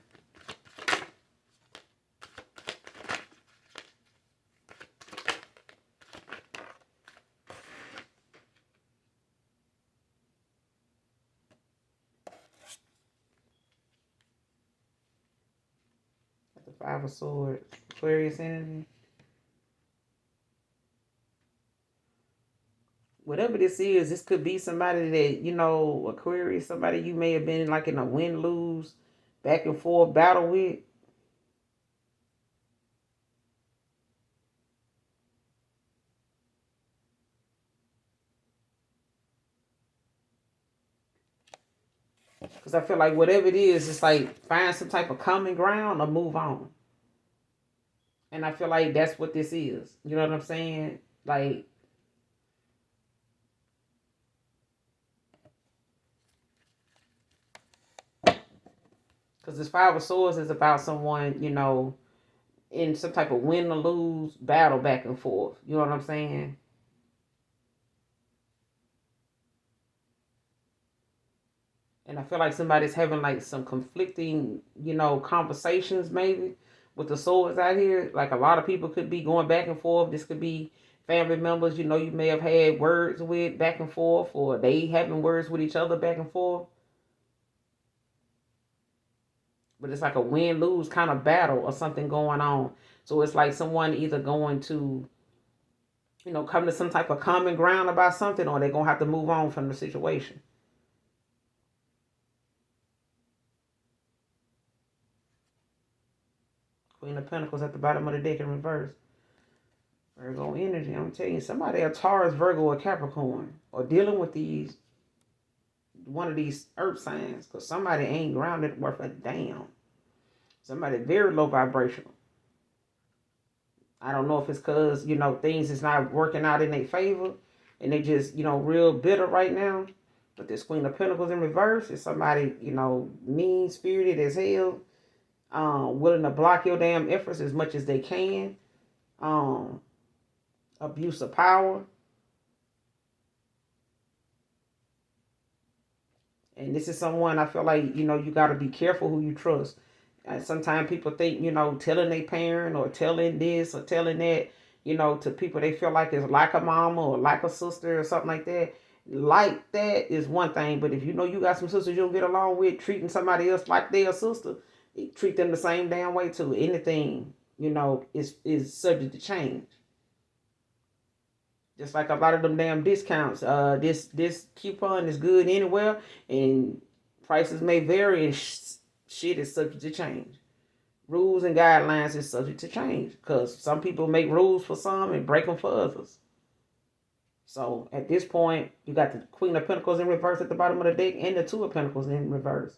The Five of Swords. Aquarius energy. Whatever this could be somebody that, you know, Aquarius, somebody you may have been like in a win-lose, back and forth battle with. Because I feel like whatever it is, it's like find some type of common ground or move on. And I feel like that's what this is. You know what I'm saying? Like, because this Five of Swords is about someone, you know, in some type of win or lose battle back and forth. You know what I'm saying? And I feel like somebody's having like some conflicting, you know, conversations maybe with the swords out here. Like a lot of people could be going back and forth. This could be family members, you know, you may have had words with back and forth, or they having words with each other back and forth. But it's like a win-lose kind of battle or something going on. So it's like someone either going to, you know, come to some type of common ground about something, or they're going to have to move on from the situation. Queen of Pentacles at the bottom of the deck in reverse. Virgo energy. I'm telling you, somebody a Taurus, Virgo, or Capricorn, or dealing with one of these earth signs, because somebody ain't grounded worth a damn. Somebody very low vibrational. I don't know if it's because, you know, things is not working out in their favor and they just, you know, real bitter right now. But this Queen of Pentacles in reverse is somebody, you know, mean-spirited as hell, willing to block your damn efforts as much as they can, abuse of power. And this is someone I feel like, you know, you got to be careful who you trust. Sometimes people think, you know, telling a parent or telling this or telling that, you know, to people they feel like it's like a mama or like a sister or something like that. Like that is one thing, but if you know you got some sisters you don't get along with, treating somebody else like their sister, treat them the same damn way too. Anything, you know, is subject to change. Just like a lot of them damn discounts. This coupon is good anywhere, and prices may vary, and shit is subject to change. Rules and guidelines is subject to change because some people make rules for some and break them for others. So at this point, you got the Queen of Pentacles in reverse at the bottom of the deck and the Two of Pentacles in reverse.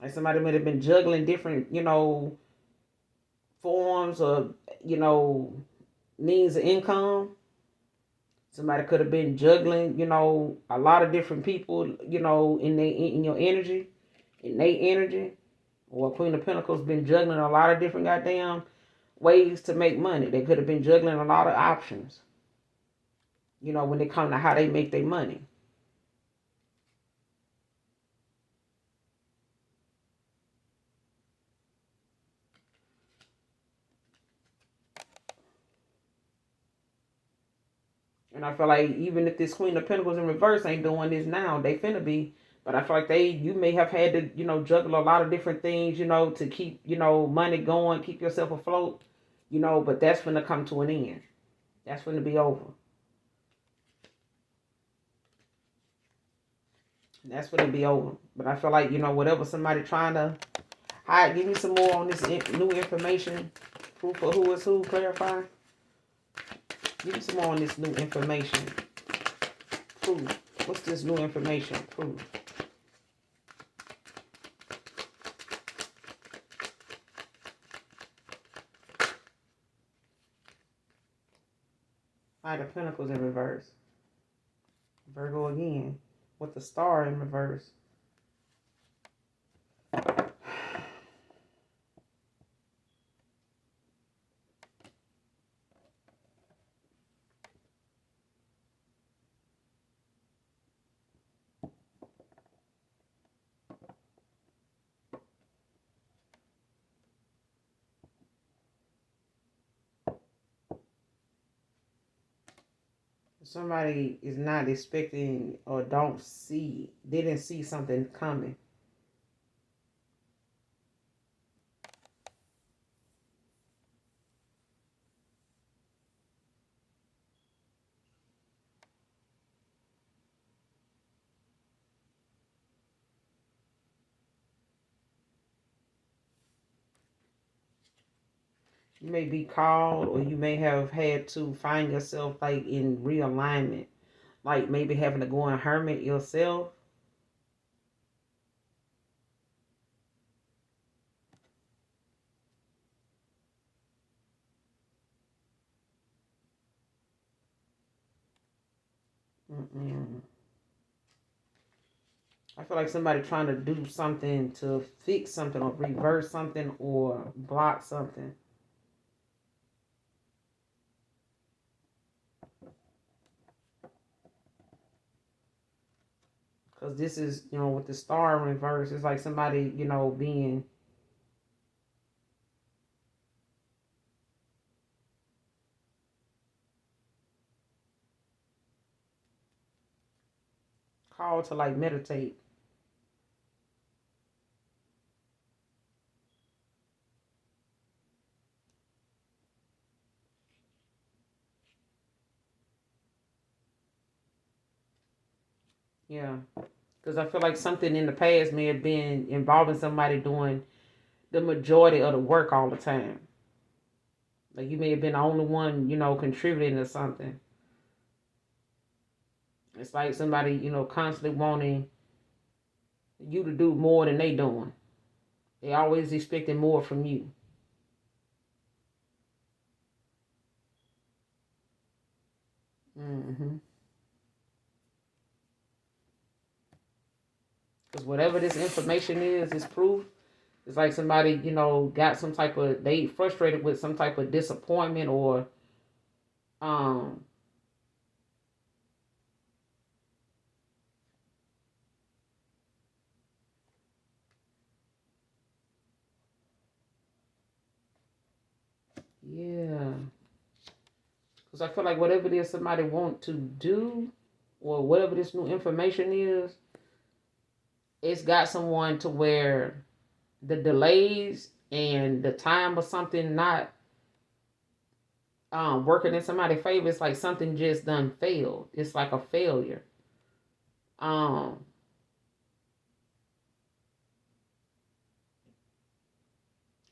Like somebody might have been juggling different, you know, forms of, you know, means of income. Somebody could have been juggling, you know, a lot of different people, you know, in your energy, in their energy. Or Queen of Pentacles been juggling a lot of different goddamn ways to make money. They could have been juggling a lot of options, you know, when it comes to how they make their money. And I feel like even if this Queen of Pentacles in reverse ain't doing this now, they finna be. But I feel like you may have had to, you know, juggle a lot of different things, you know, to keep, you know, money going, keep yourself afloat, you know, but that's finna come to an end. That's finna be over. That's finna be over. But I feel like, you know, whatever somebody trying to hide, give me some more on this new information. Proof of who is who, clarify. Give me some more on this new information. Proof. What's this new information? Proof. Knight of Pentacles in reverse. Virgo again with the star in reverse. Somebody is not expecting or didn't see something coming. You may be called, or you may have had to find yourself like in realignment, like maybe having to go and hermit yourself. Mm-mm. I feel like somebody trying to do something to fix something or reverse something or block something. Because this is, with the star in reverse, it's like somebody, being called to like meditate. Yeah. Because I feel like something in the past may have been involving somebody doing the majority of the work all the time. Like you may have been the only one, contributing to something. It's like somebody, constantly wanting you to do more than they doing. They always expecting more from you. Mm-hmm. Because whatever this information is proof. It's like somebody, got some type of, they frustrated with some type of disappointment or, um, yeah. Because I feel like whatever it is somebody want to do or whatever this new information is, it's got someone to where the delays and the time of something not working in somebody's favor, it's like something just done failed. It's like a failure. Um,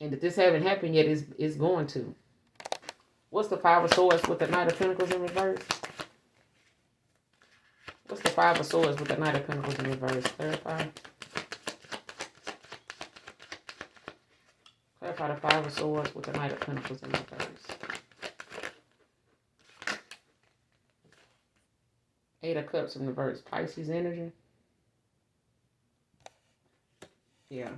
and if this haven't happened yet, it's going to. What's the Five of Swords with the Knight of Pentacles in reverse? What's the Five of Swords with the Knight of Pentacles in reverse? Clarify. Clarify the Five of Swords with the Knight of Pentacles in reverse. Eight of Cups in reverse. Pisces energy. Yeah.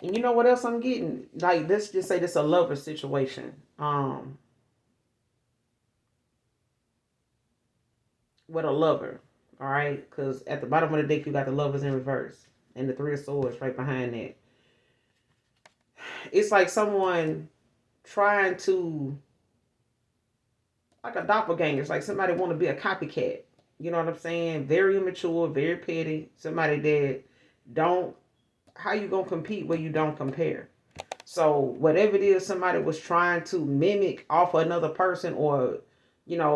And you know what else I'm getting? Like, let's just say this is a lover situation. With a lover. All right? Because at the bottom of the deck, you got the lovers in reverse. And the Three of Swords right behind that. It's like someone trying to, like a doppelganger. It's like somebody want to be a copycat. You know what I'm saying? Very immature, very petty. Somebody that don't, how you going to compete where you don't compare? So whatever it is somebody was trying to mimic off another person or,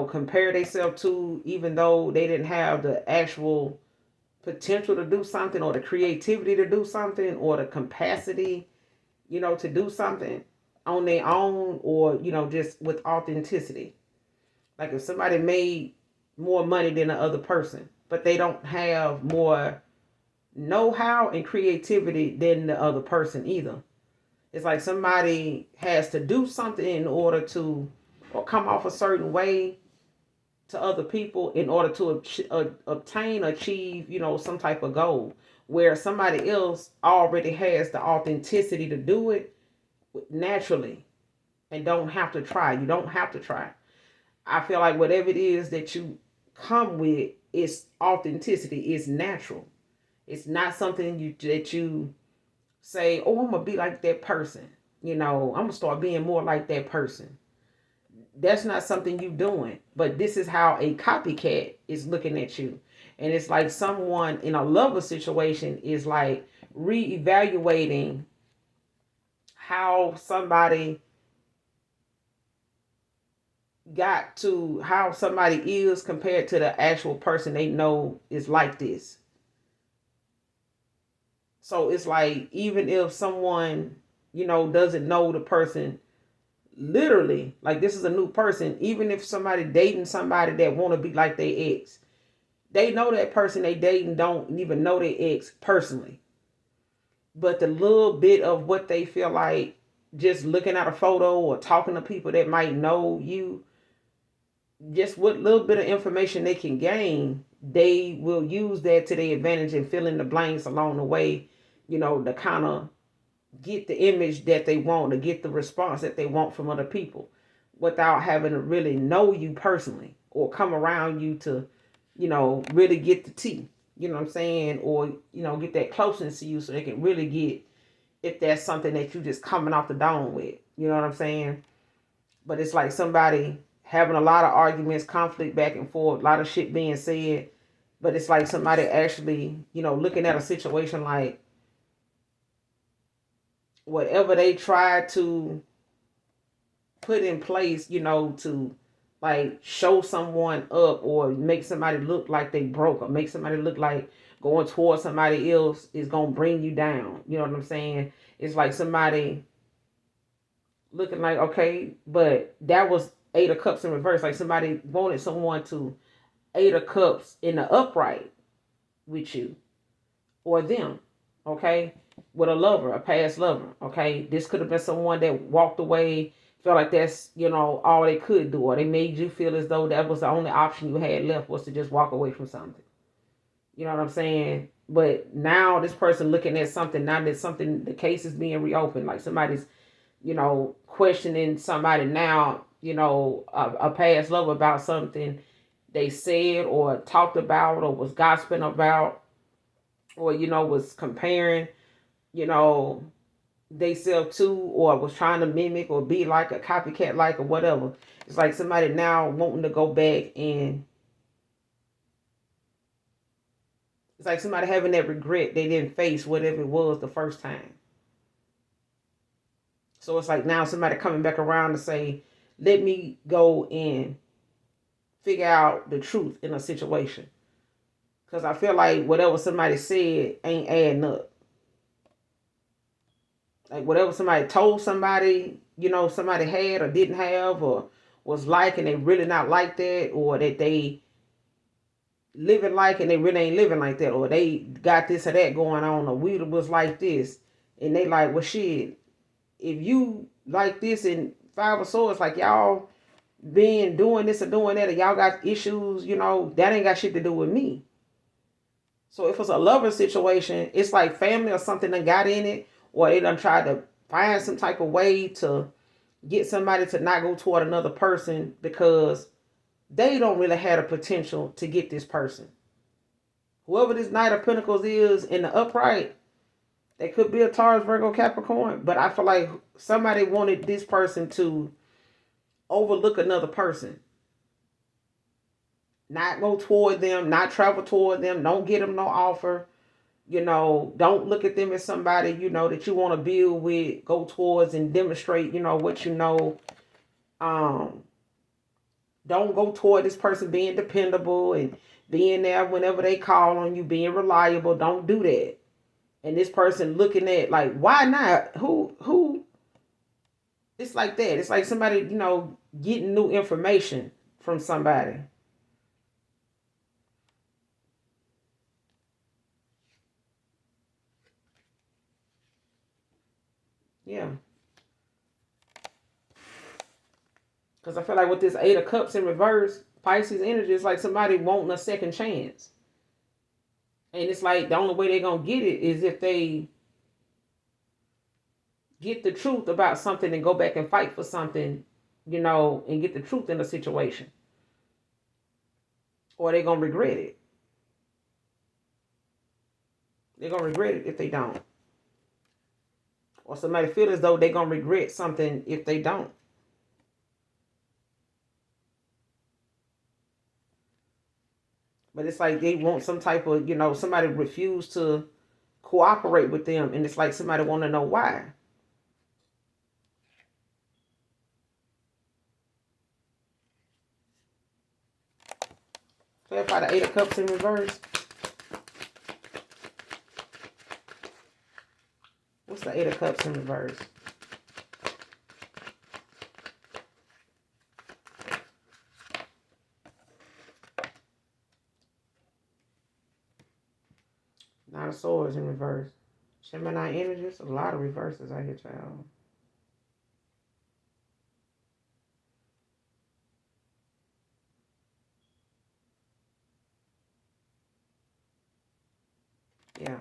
compare themselves to, even though they didn't have the actual potential to do something or the creativity to do something or the capacity, to do something on their own or, just with authenticity. Like if somebody made more money than the other person, but they don't have more know-how and creativity than the other person either. It's like somebody has to do something in order to, or come off a certain way to other people in order to obtain, achieve, some type of goal, where somebody else already has the authenticity to do it naturally and don't have to try. You don't have to try. I feel like whatever it is that you come with, it's authenticity. It's natural. It's not something that you say, "Oh, I'm gonna be like that person." I'm gonna start being more like that person. That's not something you doing. But this is how a copycat is looking at you, and it's like someone in a lover situation is like reevaluating how somebody got to how somebody is compared to the actual person they know is like this. So it's like, even if someone, doesn't know the person literally, like this is a new person, even if somebody dating somebody that want to be like their ex, they know that person they dating don't even know their ex personally. But the little bit of what they feel like just looking at a photo or talking to people that might know you, just what little bit of information they can gain, they will use that to their advantage and fill in the blanks along the way, to kind of get the image that they want, to get the response that they want from other people without having to really know you personally or come around you to, really get the tea. You know what I'm saying? Or, get that closeness to you so they can really get if that's something that you just coming off the dome with. You know what I'm saying? But it's like somebody having a lot of arguments, conflict back and forth, a lot of shit being said. But it's like somebody actually, looking at a situation like whatever they try to put in place, to like show someone up or make somebody look like they broke or make somebody look like going towards somebody else is going to bring you down. You know what I'm saying? It's like somebody looking like, okay, but that was Eight of Cups in reverse. Like somebody wanted someone to Eight of Cups in the upright with you or them, okay? With a lover, a past lover, okay? This could have been someone that walked away, felt like that's, all they could do, or they made you feel as though that was the only option you had left was to just walk away from something. You know what I'm saying? But now this person looking at something, now that something, the case is being reopened, like somebody's, questioning somebody now, a past lover about something they said or talked about or was gossiping about or, was comparing, you know, they self to or was trying to mimic or be like a copycat like or whatever. It's like somebody now wanting to go back and it's like somebody having that regret they didn't face whatever it was the first time. So it's like now somebody coming back around to say, let me go and figure out the truth in a situation. Because I feel like whatever somebody said ain't adding up. Like whatever somebody told somebody, somebody had or didn't have or was like and they really not like that, or that they living like and they really ain't living like that, or they got this or that going on, or we was like this and they like, well shit, if you like this and Five of Swords, like y'all been doing this or doing that, or y'all got issues, that ain't got shit to do with me. So if it's a lover situation, it's like family or something that got in it, or they done tried to find some type of way to get somebody to not go toward another person because they don't really have the potential to get this person. Whoever this Knight of Pentacles is in the upright, they could be a Taurus, Virgo, Capricorn, but I feel like somebody wanted this person to overlook another person. Not go toward them, not travel toward them, don't get them no offer. Don't look at them as somebody, that you want to build with, go towards and demonstrate, what you know. Um, don't go toward this person being dependable and being there whenever they call on you, being reliable. Don't do that. And this person looking at like, why not? Who? It's like that. It's like somebody, getting new information from somebody. Yeah. Because I feel like with this Eight of Cups in reverse, Pisces energy is like somebody wanting a second chance. And it's like the only way they're going to get it is if they get the truth about something and go back and fight for something, and get the truth in the situation. Or they're going to regret it. They're going to regret it if they don't. Or somebody feel as though they're going to regret something if they don't. But it's like they want some type of, somebody refused to cooperate with them. And it's like somebody want to know why. Clarify the Eight of Cups in reverse. What's the Eight of Cups in reverse? Nine of Swords in reverse. Gemini energies. A lot of reverses out here, child. Yeah.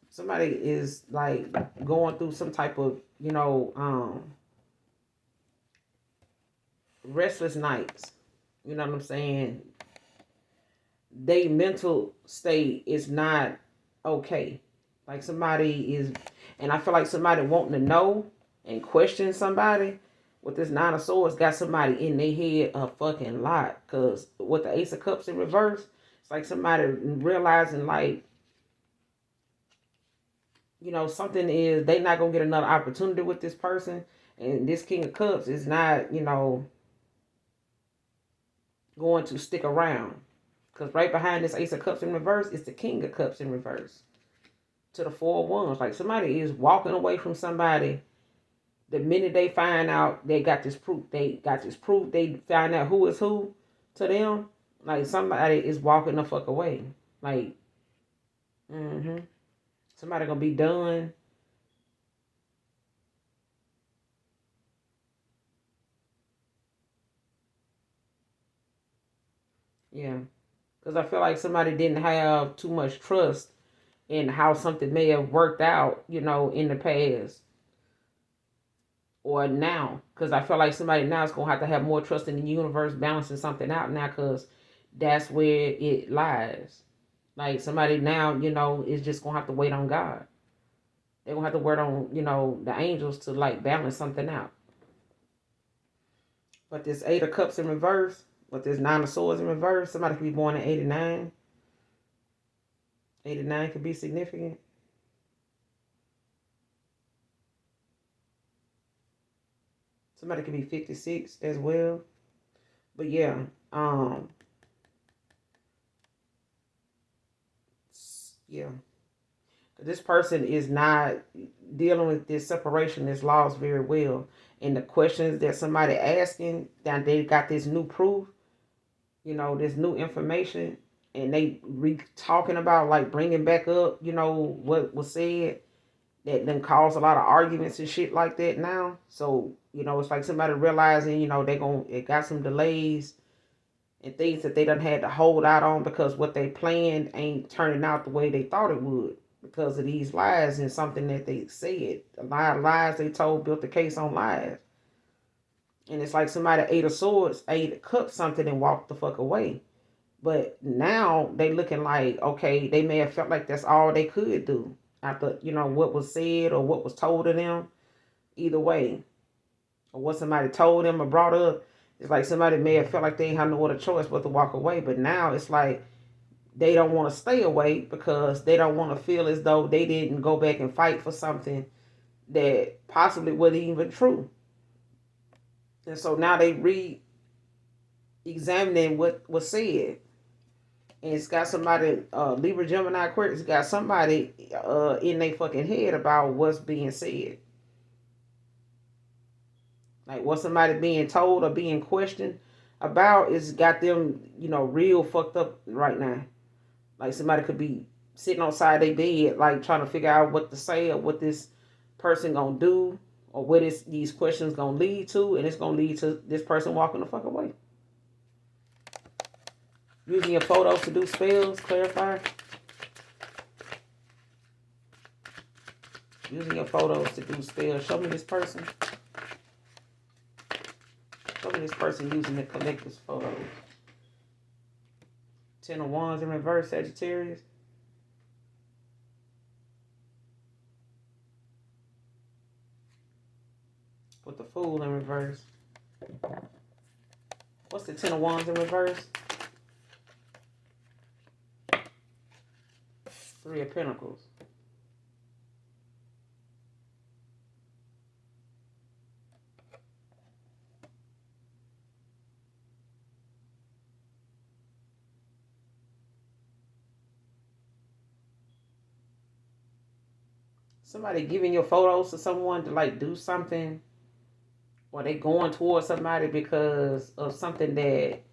Somebody is like going through some type of, restless nights. You know what I'm saying? Their mental state is not okay. Like somebody is, and I feel like somebody wanting to know and question somebody with this Nine of Swords got somebody in their head a fucking lot. Because with the Ace of Cups in reverse, it's like somebody realizing like, something is, they not going to get another opportunity with this person. And this King of Cups is not, going to stick around. Because right behind this Ace of Cups in reverse is the King of Cups in reverse. To the Four of Wands. Like somebody is walking away from somebody the minute they find out they got this proof. They find out who is who to them. Like somebody is walking the fuck away. Like, somebody gonna be done. Yeah. Because I feel like somebody didn't have too much trust in how something may have worked out, in the past. Or now. Because I feel like somebody now is going to have more trust in the universe balancing something out now. Because that's where it lies. Like somebody now, is just going to have to wait on God. They're going to have to wait on, the angels to like balance something out. But this Eight of Cups in reverse, with this Nine of Swords in reverse, somebody could be born in 89. 89 could be significant. Somebody could be 56 as well. But yeah, yeah. This person is not dealing with this separation, this loss very well. And the questions that somebody asking, that they got this new proof, this new information, and they talking about like bringing back up, what was said, that then cause a lot of arguments and shit like that now. So, it's like somebody realizing, it got some delays and things that they done had to hold out on because what they planned ain't turning out the way they thought it would because of these lies and something that they said. A lot of lies they told built the case on lies. And it's like somebody Eight of Swords, Eight of Cups something and walked the fuck away. But now they looking like, okay, they may have felt like that's all they could do after, what was said or what was told to them. Either way. Or what somebody told them or brought up. It's like somebody may have felt like they ain't have no other choice but to walk away. But now it's like they don't want to stay away because they don't want to feel as though they didn't go back and fight for something that possibly wasn't even true. And so now they re-examining what was said. And it's got somebody, Libra, Gemini, Aquarius, it's got somebody in their fucking head about what's being said. Like what somebody being told or being questioned about is got them, real fucked up right now. Like somebody could be sitting outside their bed, like trying to figure out what to say or what this person gonna do or where these questions gonna lead to, and it's gonna lead to this person walking the fuck away. Using your photos to do spells, clarify. Using your photos to do spells. Show me this person. Show me this person using the collector's photos. 10 of Wands in reverse, Sagittarius. With the Fool in reverse. What's the 10 of Wands in reverse? 3 of Pentacles. Somebody giving your photos to someone to like do something, or they going towards somebody because of something that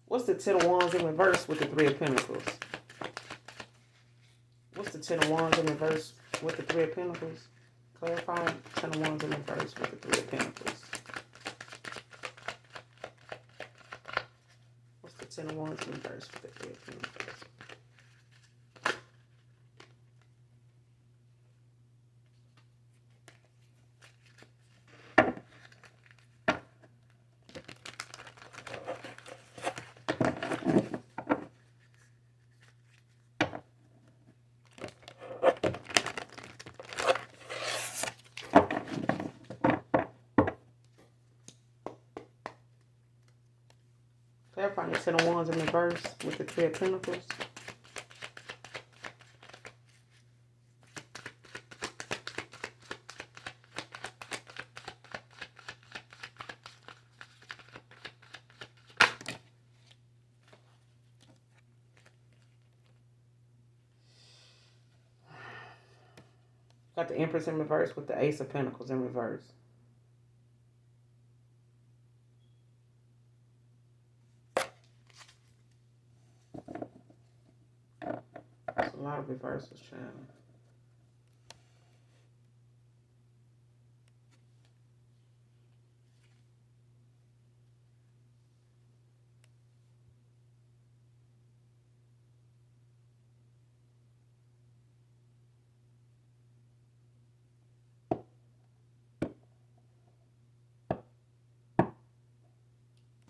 what's the 10 of Wands in reverse with the 3 of Pentacles? What's the 10 of Wands in reverse with the 3 of Pentacles? Clarify. 10 of Wands in reverse with the 3 of Pentacles. What's the 10 of Wands in reverse with the 3 of Pentacles? Clarifying the 10 of Wands in reverse with the 3 of Pentacles. Got the Empress in reverse with the Ace of Pentacles in reverse. There's a lot of reversals, child.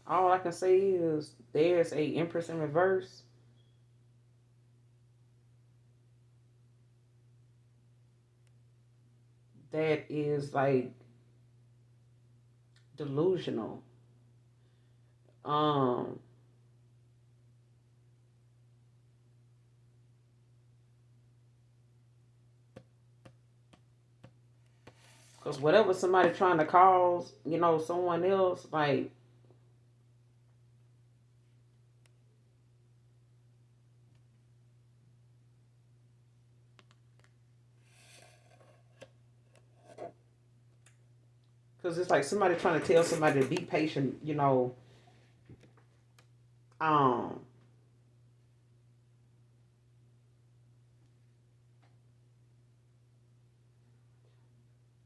All I can say is there's a Empress in reverse. That is like delusional. Because whatever somebody trying to cause, someone else, like, because it's like somebody trying to tell somebody to be patient,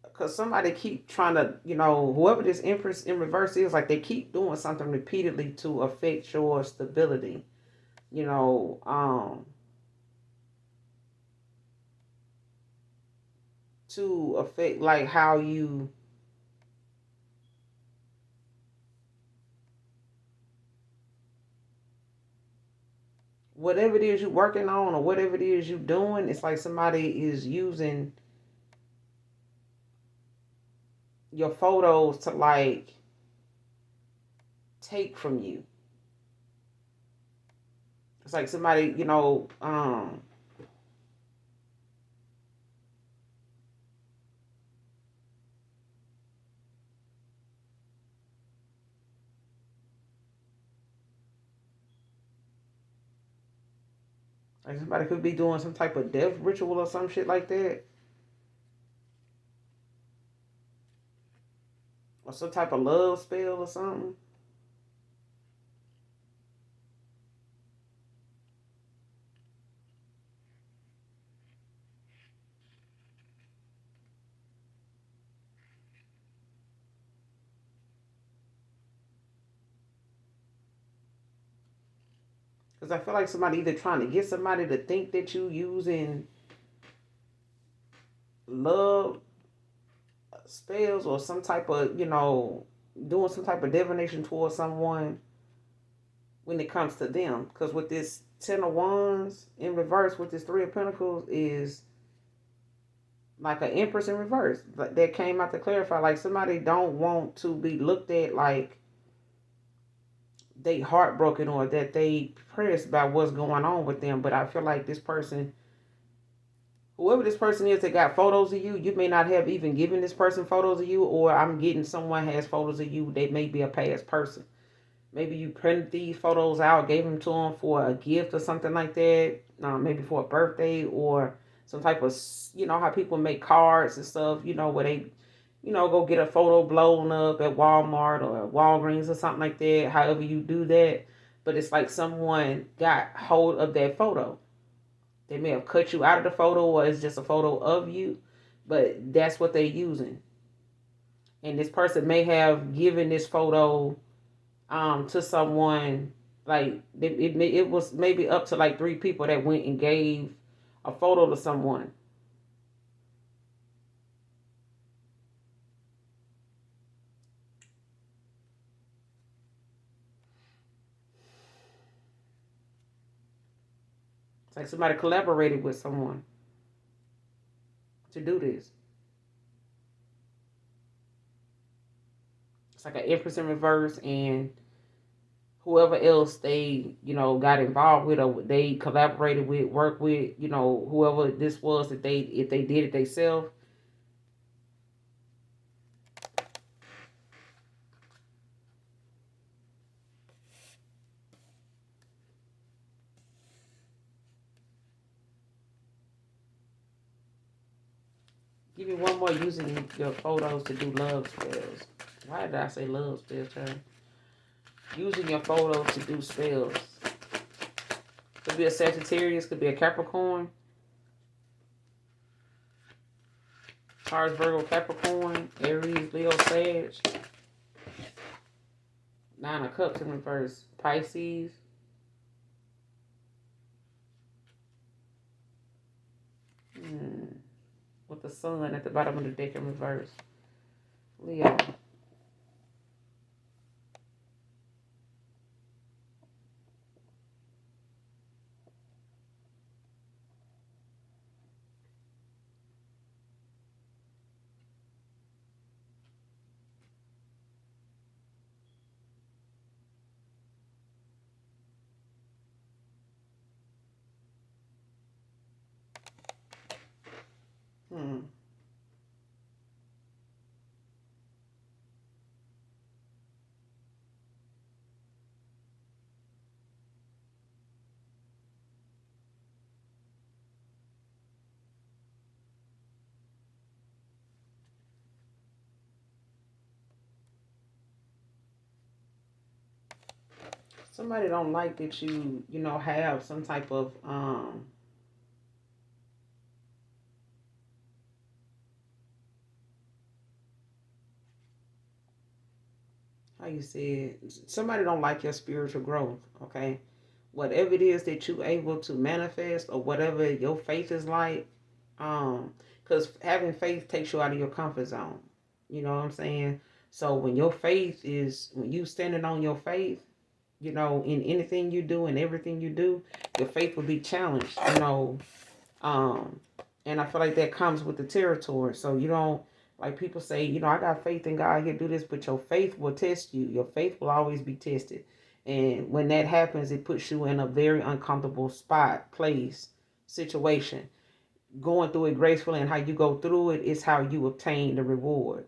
because somebody keep trying to, whoever this Empress in reverse is, like they keep doing something repeatedly to affect your stability, to affect like how you whatever it is you're working on or whatever it is you're doing. It's like somebody is using your photos to like take from you. It's like somebody, Like somebody could be doing some type of death ritual or some shit like that. Or some type of love spell or something. Because I feel like somebody either trying to get somebody to think that you using love spells or some type of, doing some type of divination towards someone when it comes to them. Because with this Ten of Wands in reverse with this Three of Pentacles is like an Empress in reverse. That came out to clarify, like somebody don't want to be looked at like they heartbroken or that they depressed by what's going on with them. But I feel like this person, whoever this person is that got photos of you, you may not have even given this person photos of you, or I'm getting someone has photos of you. They may be a past person. Maybe you printed these photos out, gave them to them for a gift or something like that. Maybe for a birthday or some type of, how people make cards and stuff, where they, go get a photo blown up at Walmart or Walgreens or something like that. However you do that. But it's like someone got hold of that photo. They may have cut you out of the photo or it's just a photo of you. But that's what they're using. And this person may have given this photo to someone, like it was maybe up to like 3 people that went and gave a photo to someone. It's like somebody collaborated with someone to do this. It's like an Empress in reverse, and whoever else they, got involved with or they collaborated with, worked with, whoever this was that they, if they did it themselves. Give me one more using your photos to do love spells. Why did I say love spells, child? Using your photos to do spells. Could be a Sagittarius, could be a Capricorn. Taurus, Virgo, Capricorn, Aries, Leo, Sag. 9 of Cups in reverse. Pisces. With the Sun at the bottom of the deck in reverse. Leo. Somebody don't like that you, have some type of, how you say it, somebody don't like your spiritual growth, okay? Whatever it is that you able to manifest or whatever your faith is like, because having faith takes you out of your comfort zone. You know what I'm saying? So when your faith is, when you standing on your faith, in anything you do and everything you do, your faith will be challenged, um, and I feel like that comes with the territory. So you don't, like people say, I got faith in God, he'll do this, but your faith will test you. Your faith will always be tested. And when that happens, it puts you in a very uncomfortable spot, place, situation. Going through it gracefully, and how you go through it is how you obtain the reward,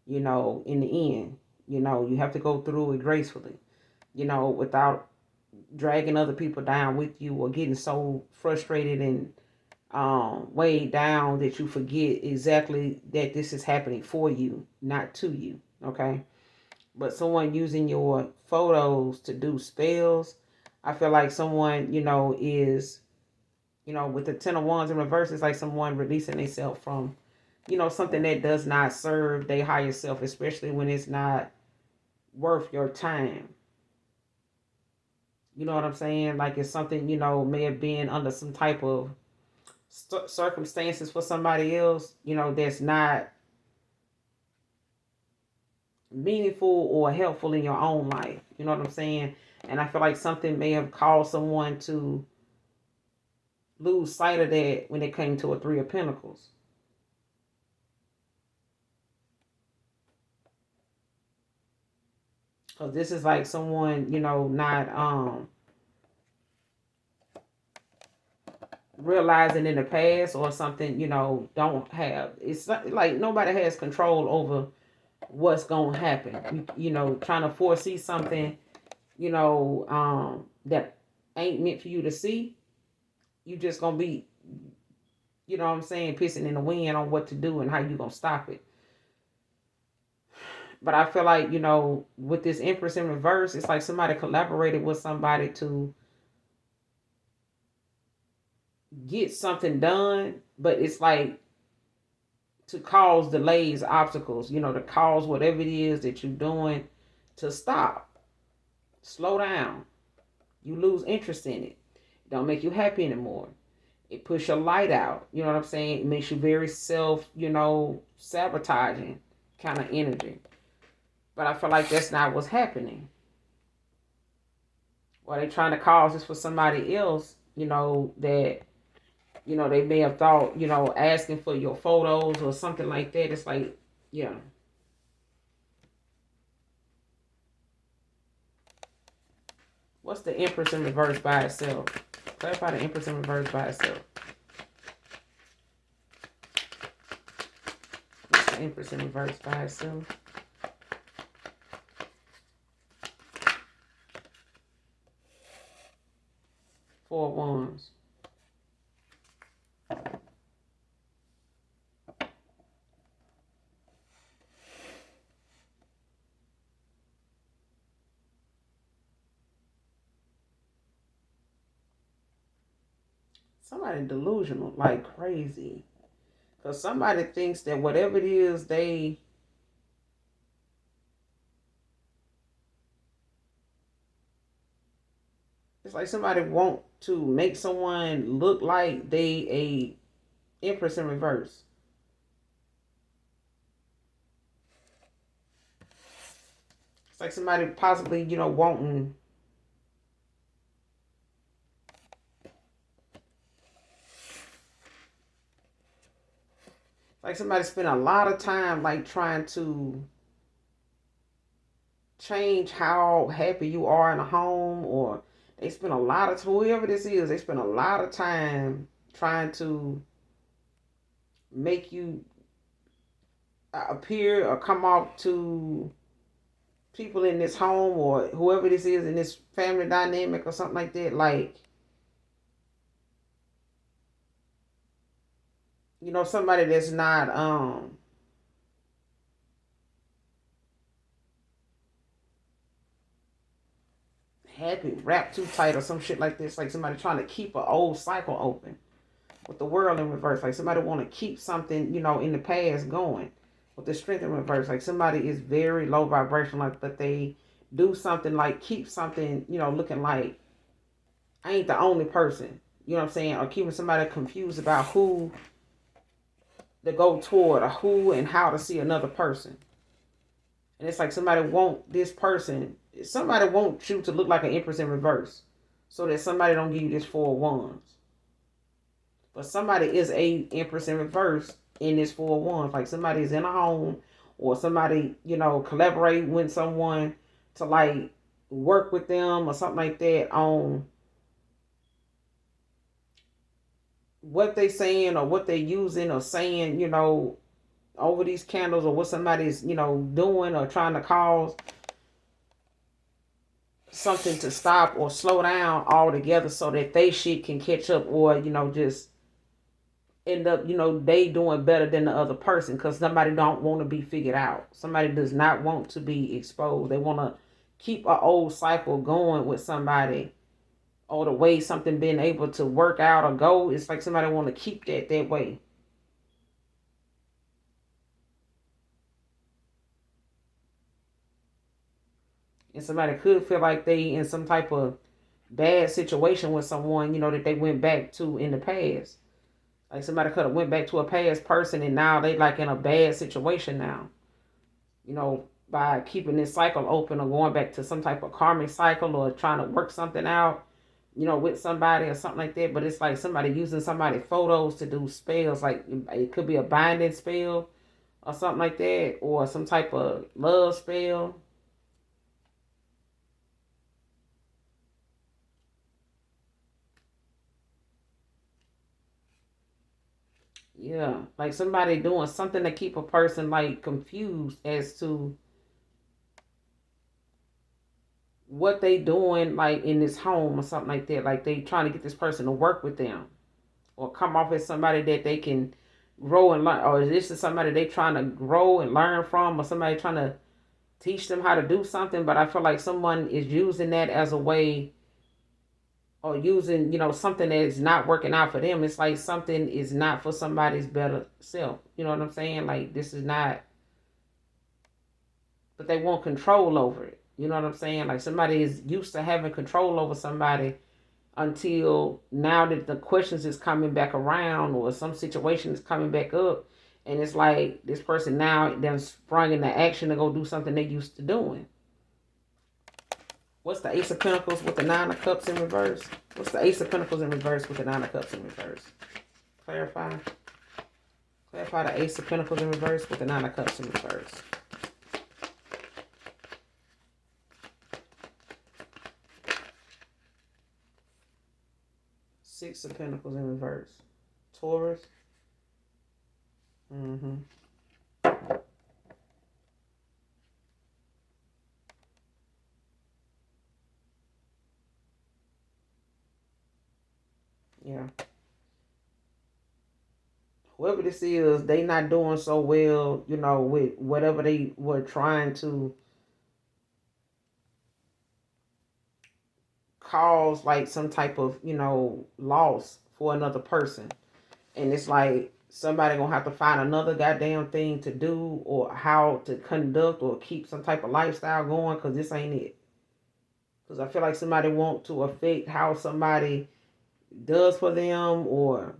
in the end. You have to go through it gracefully, without dragging other people down with you, or getting so frustrated and weighed down that you forget exactly that this is happening for you, not to you. Okay. But someone using your photos to do spells, I feel like someone, is, with the 10 of Wands in reverse, it's like someone releasing themselves from, something that does not serve their higher self, especially when it's not worth your time. You know what I'm saying? Like it's something, may have been under some type of circumstances for somebody else, that's not meaningful or helpful in your own life. You know what I'm saying? And I feel like something may have caused someone to lose sight of that when it came to a Three of Pentacles. Because this is like someone, not realizing in the past, or something, don't have. It's like nobody has control over what's going to happen. Trying to foresee something, that ain't meant for you to see. You just going to be, you know what I'm saying, pissing in the wind on what to do and how you going to stop it. But I feel like, with this Empress in reverse, it's like somebody collaborated with somebody to get something done, but it's like to cause delays, obstacles, to cause whatever it is that you're doing to stop, slow down. You lose interest in it. Don't make you happy anymore. It pushes your light out. You know what I'm saying? It makes you very sabotaging kind of energy. But I feel like that's not what's happening. What they're trying to cause is for somebody else, that, they may have thought, asking for your photos or something like that. It's like, yeah. What's the Empress in reverse by itself? Clarify the Empress in reverse by itself. What's the Empress in reverse by itself? Four of Wands. Somebody delusional like crazy. Because somebody thinks that whatever it is it's like somebody want to make someone look like they a Empress in reverse. It's like somebody possibly, wanting like somebody spent a lot of time like trying to change how happy you are in a home, or they spend a lot of, whoever this is, they spend a lot of time trying to make you appear or come off to people in this home, or whoever this is in this family dynamic or something like that, like, somebody that's not happy, wrapped too tight or some shit like this. Like somebody trying to keep an old cycle open with the World in reverse. Like somebody want to keep something, in the past going with the Strength in reverse. Like somebody is very low vibrational, like, but they do something like keep something, looking like I ain't the only person. You know what I'm saying? Or keeping somebody confused about who to go toward, or who and how to see another person. And it's like somebody want this person, somebody wants you to look like an Empress in reverse, so that somebody don't give you this Four of Wands. But somebody is a Empress in reverse in this Four of Wands. Like somebody is in a home, or somebody, collaborate with someone to like work with them or something like that on what they saying or what they using or saying, over these candles, or what somebody's, doing or trying to cause. something to stop or slow down altogether so that they shit can catch up, or just end up they doing better than the other person, because somebody don't want to be figured out. Somebody does not want to be exposed. They want to keep an old cycle going with somebody, or the way something been able to work out or go. It's like somebody want to keep that way. And somebody could feel like they in some type of bad situation with someone, that they went back to in the past. Like somebody could have went back to a past person, and now they like in a bad situation now. By keeping this cycle open, or going back to some type of karmic cycle, or trying to work something out, with somebody or something like that. But it's like somebody using somebody's photos to do spells. Like it could be a binding spell or something like that, or some type of love spell. Yeah, like somebody doing something to keep a person like confused as to what they doing, like in this home or something like that. Like they trying to get this person to work with them, or come off as somebody that they can grow and learn, or this is somebody they trying to grow and learn from, or somebody trying to teach them how to do something. But I feel like someone is using that as a way, or using something that is not working out for them. It's like something is not for somebody's better self. You know what I'm saying? Like this is not, but they want control over it. You know what I'm saying? Like somebody is used to having control over somebody, until now that the questions is coming back around, or some situation is coming back up, and it's like this person now then sprung into action to go do something they used to doing. What's the Ace of Pentacles with the Nine of Cups in reverse? What's the Ace of Pentacles in reverse with the Nine of Cups in reverse? Clarify. Clarify the Ace of Pentacles in reverse with the Nine of Cups in reverse. Six of Pentacles in reverse. Taurus. Mm-hmm. Yeah. Whoever this is, they not doing so well, with whatever they were trying to cause, like some type of, loss for another person. And it's like somebody gonna have to find another goddamn thing to do, or how to conduct or keep some type of lifestyle going, because this ain't it. Because I feel like somebody want to affect how somebody does for them, or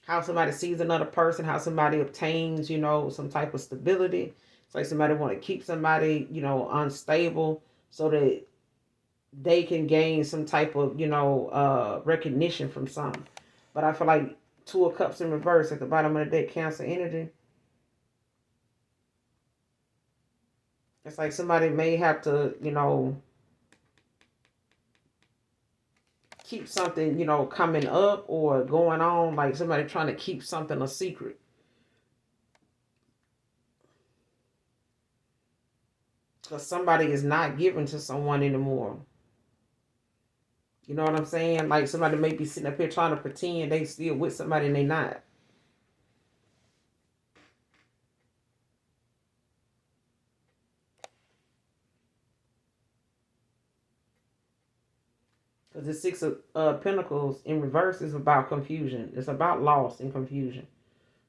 how somebody sees another person, how somebody obtains, some type of stability. It's like somebody want to keep somebody, unstable, so that they can gain some type of, recognition from some. But I feel like Two of Cups in reverse at the bottom of the deck, Cancer energy. It's like somebody may have to, keep something, coming up or going on, like somebody trying to keep something a secret. Because somebody is not giving to someone anymore. You know what I'm saying? Like somebody may be sitting up here trying to pretend they still with somebody and they not. Because the Six of Pentacles in reverse is about confusion. It's about loss and confusion.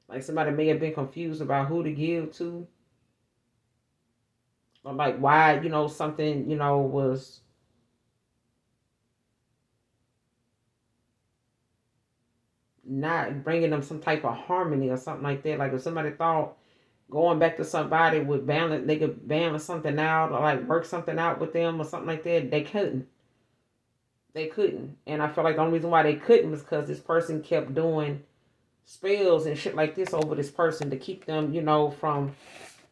Like somebody may have been confused about who to give to. Or like why, something, was not bringing them some type of harmony or something like that. Like if somebody thought going back to somebody would balance, they could balance something out, or like work something out with them or something like that. They couldn't. They couldn't. And I feel like the only reason why they couldn't was because this person kept doing spells and shit like this over this person to keep them, from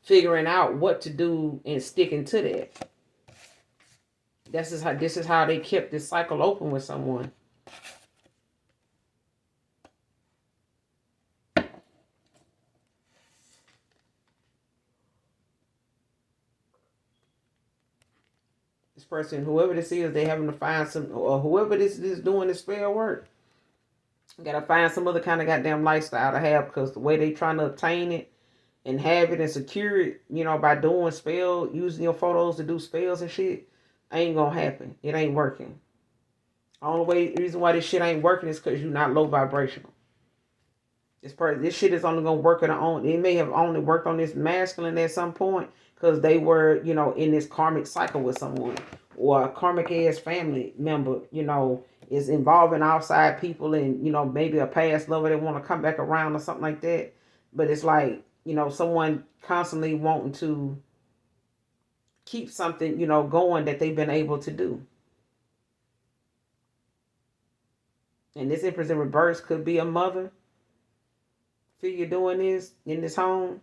figuring out what to do and sticking to that. This is how they kept this cycle open with someone. This person, whoever this is, they having to find some, or whoever this is doing this spell work, gotta find some other kind of goddamn lifestyle to have, because the way they trying to obtain it and have it and secure it, by doing spell, using your photos to do spells and shit, ain't gonna happen. It ain't working. Only reason why this shit ain't working is because you're not low vibrational. This shit is only gonna work on own. It may have only worked on this masculine at some point because they were, in this karmic cycle with someone, or a karmic ass family member, is involving outside people, and maybe a past lover that want to come back around or something like that. But it's like, someone constantly wanting to keep something, going that they've been able to do. And this Empress in reverse could be a mother figure doing this in this home.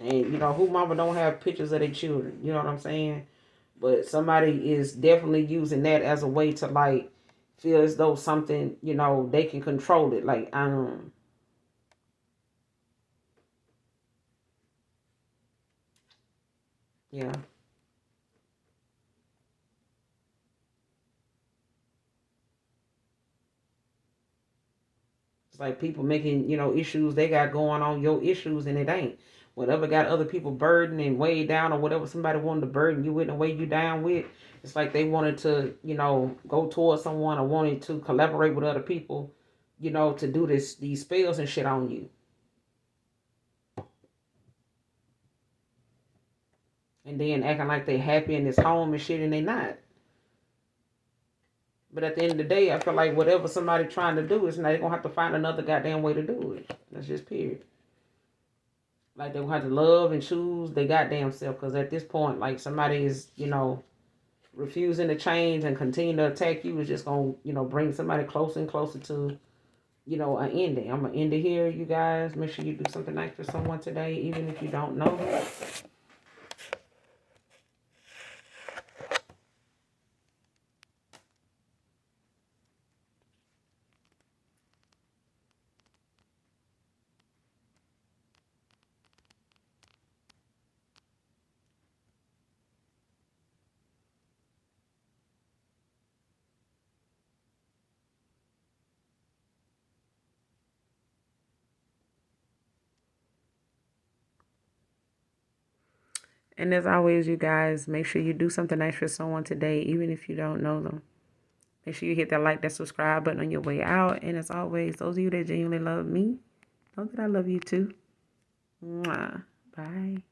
And who mama don't have pictures of their children, you know what I'm saying? But somebody is definitely using that as a way to like feel as though something, they can control it. Like, yeah. It's like people making, issues they got going on your issues, and it ain't. Whatever got other people burdened and weighed down, or whatever somebody wanted to burden you with and weigh you down with, it's like they wanted to, go towards someone, or wanted to collaborate with other people, to do these spells and shit on you. And then acting like they happy in this home and shit, and they not. But at the end of the day, I feel like whatever somebody trying to do is, now they're gonna have to find another goddamn way to do it. That's just period. Like, they're gonna have to love and choose their goddamn self, because at this point, like, somebody is, refusing to change and continue to attack you, is just gonna, bring somebody closer and closer to, an ending. I'm gonna end it here, you guys. Make sure you do something nice for someone today, even if you don't know them. And as always, you guys, make sure you do something nice for someone today, even if you don't know them. Make sure you hit that like, that subscribe button on your way out. And as always, those of you that genuinely love me, know that I love you too. Mwah. Bye.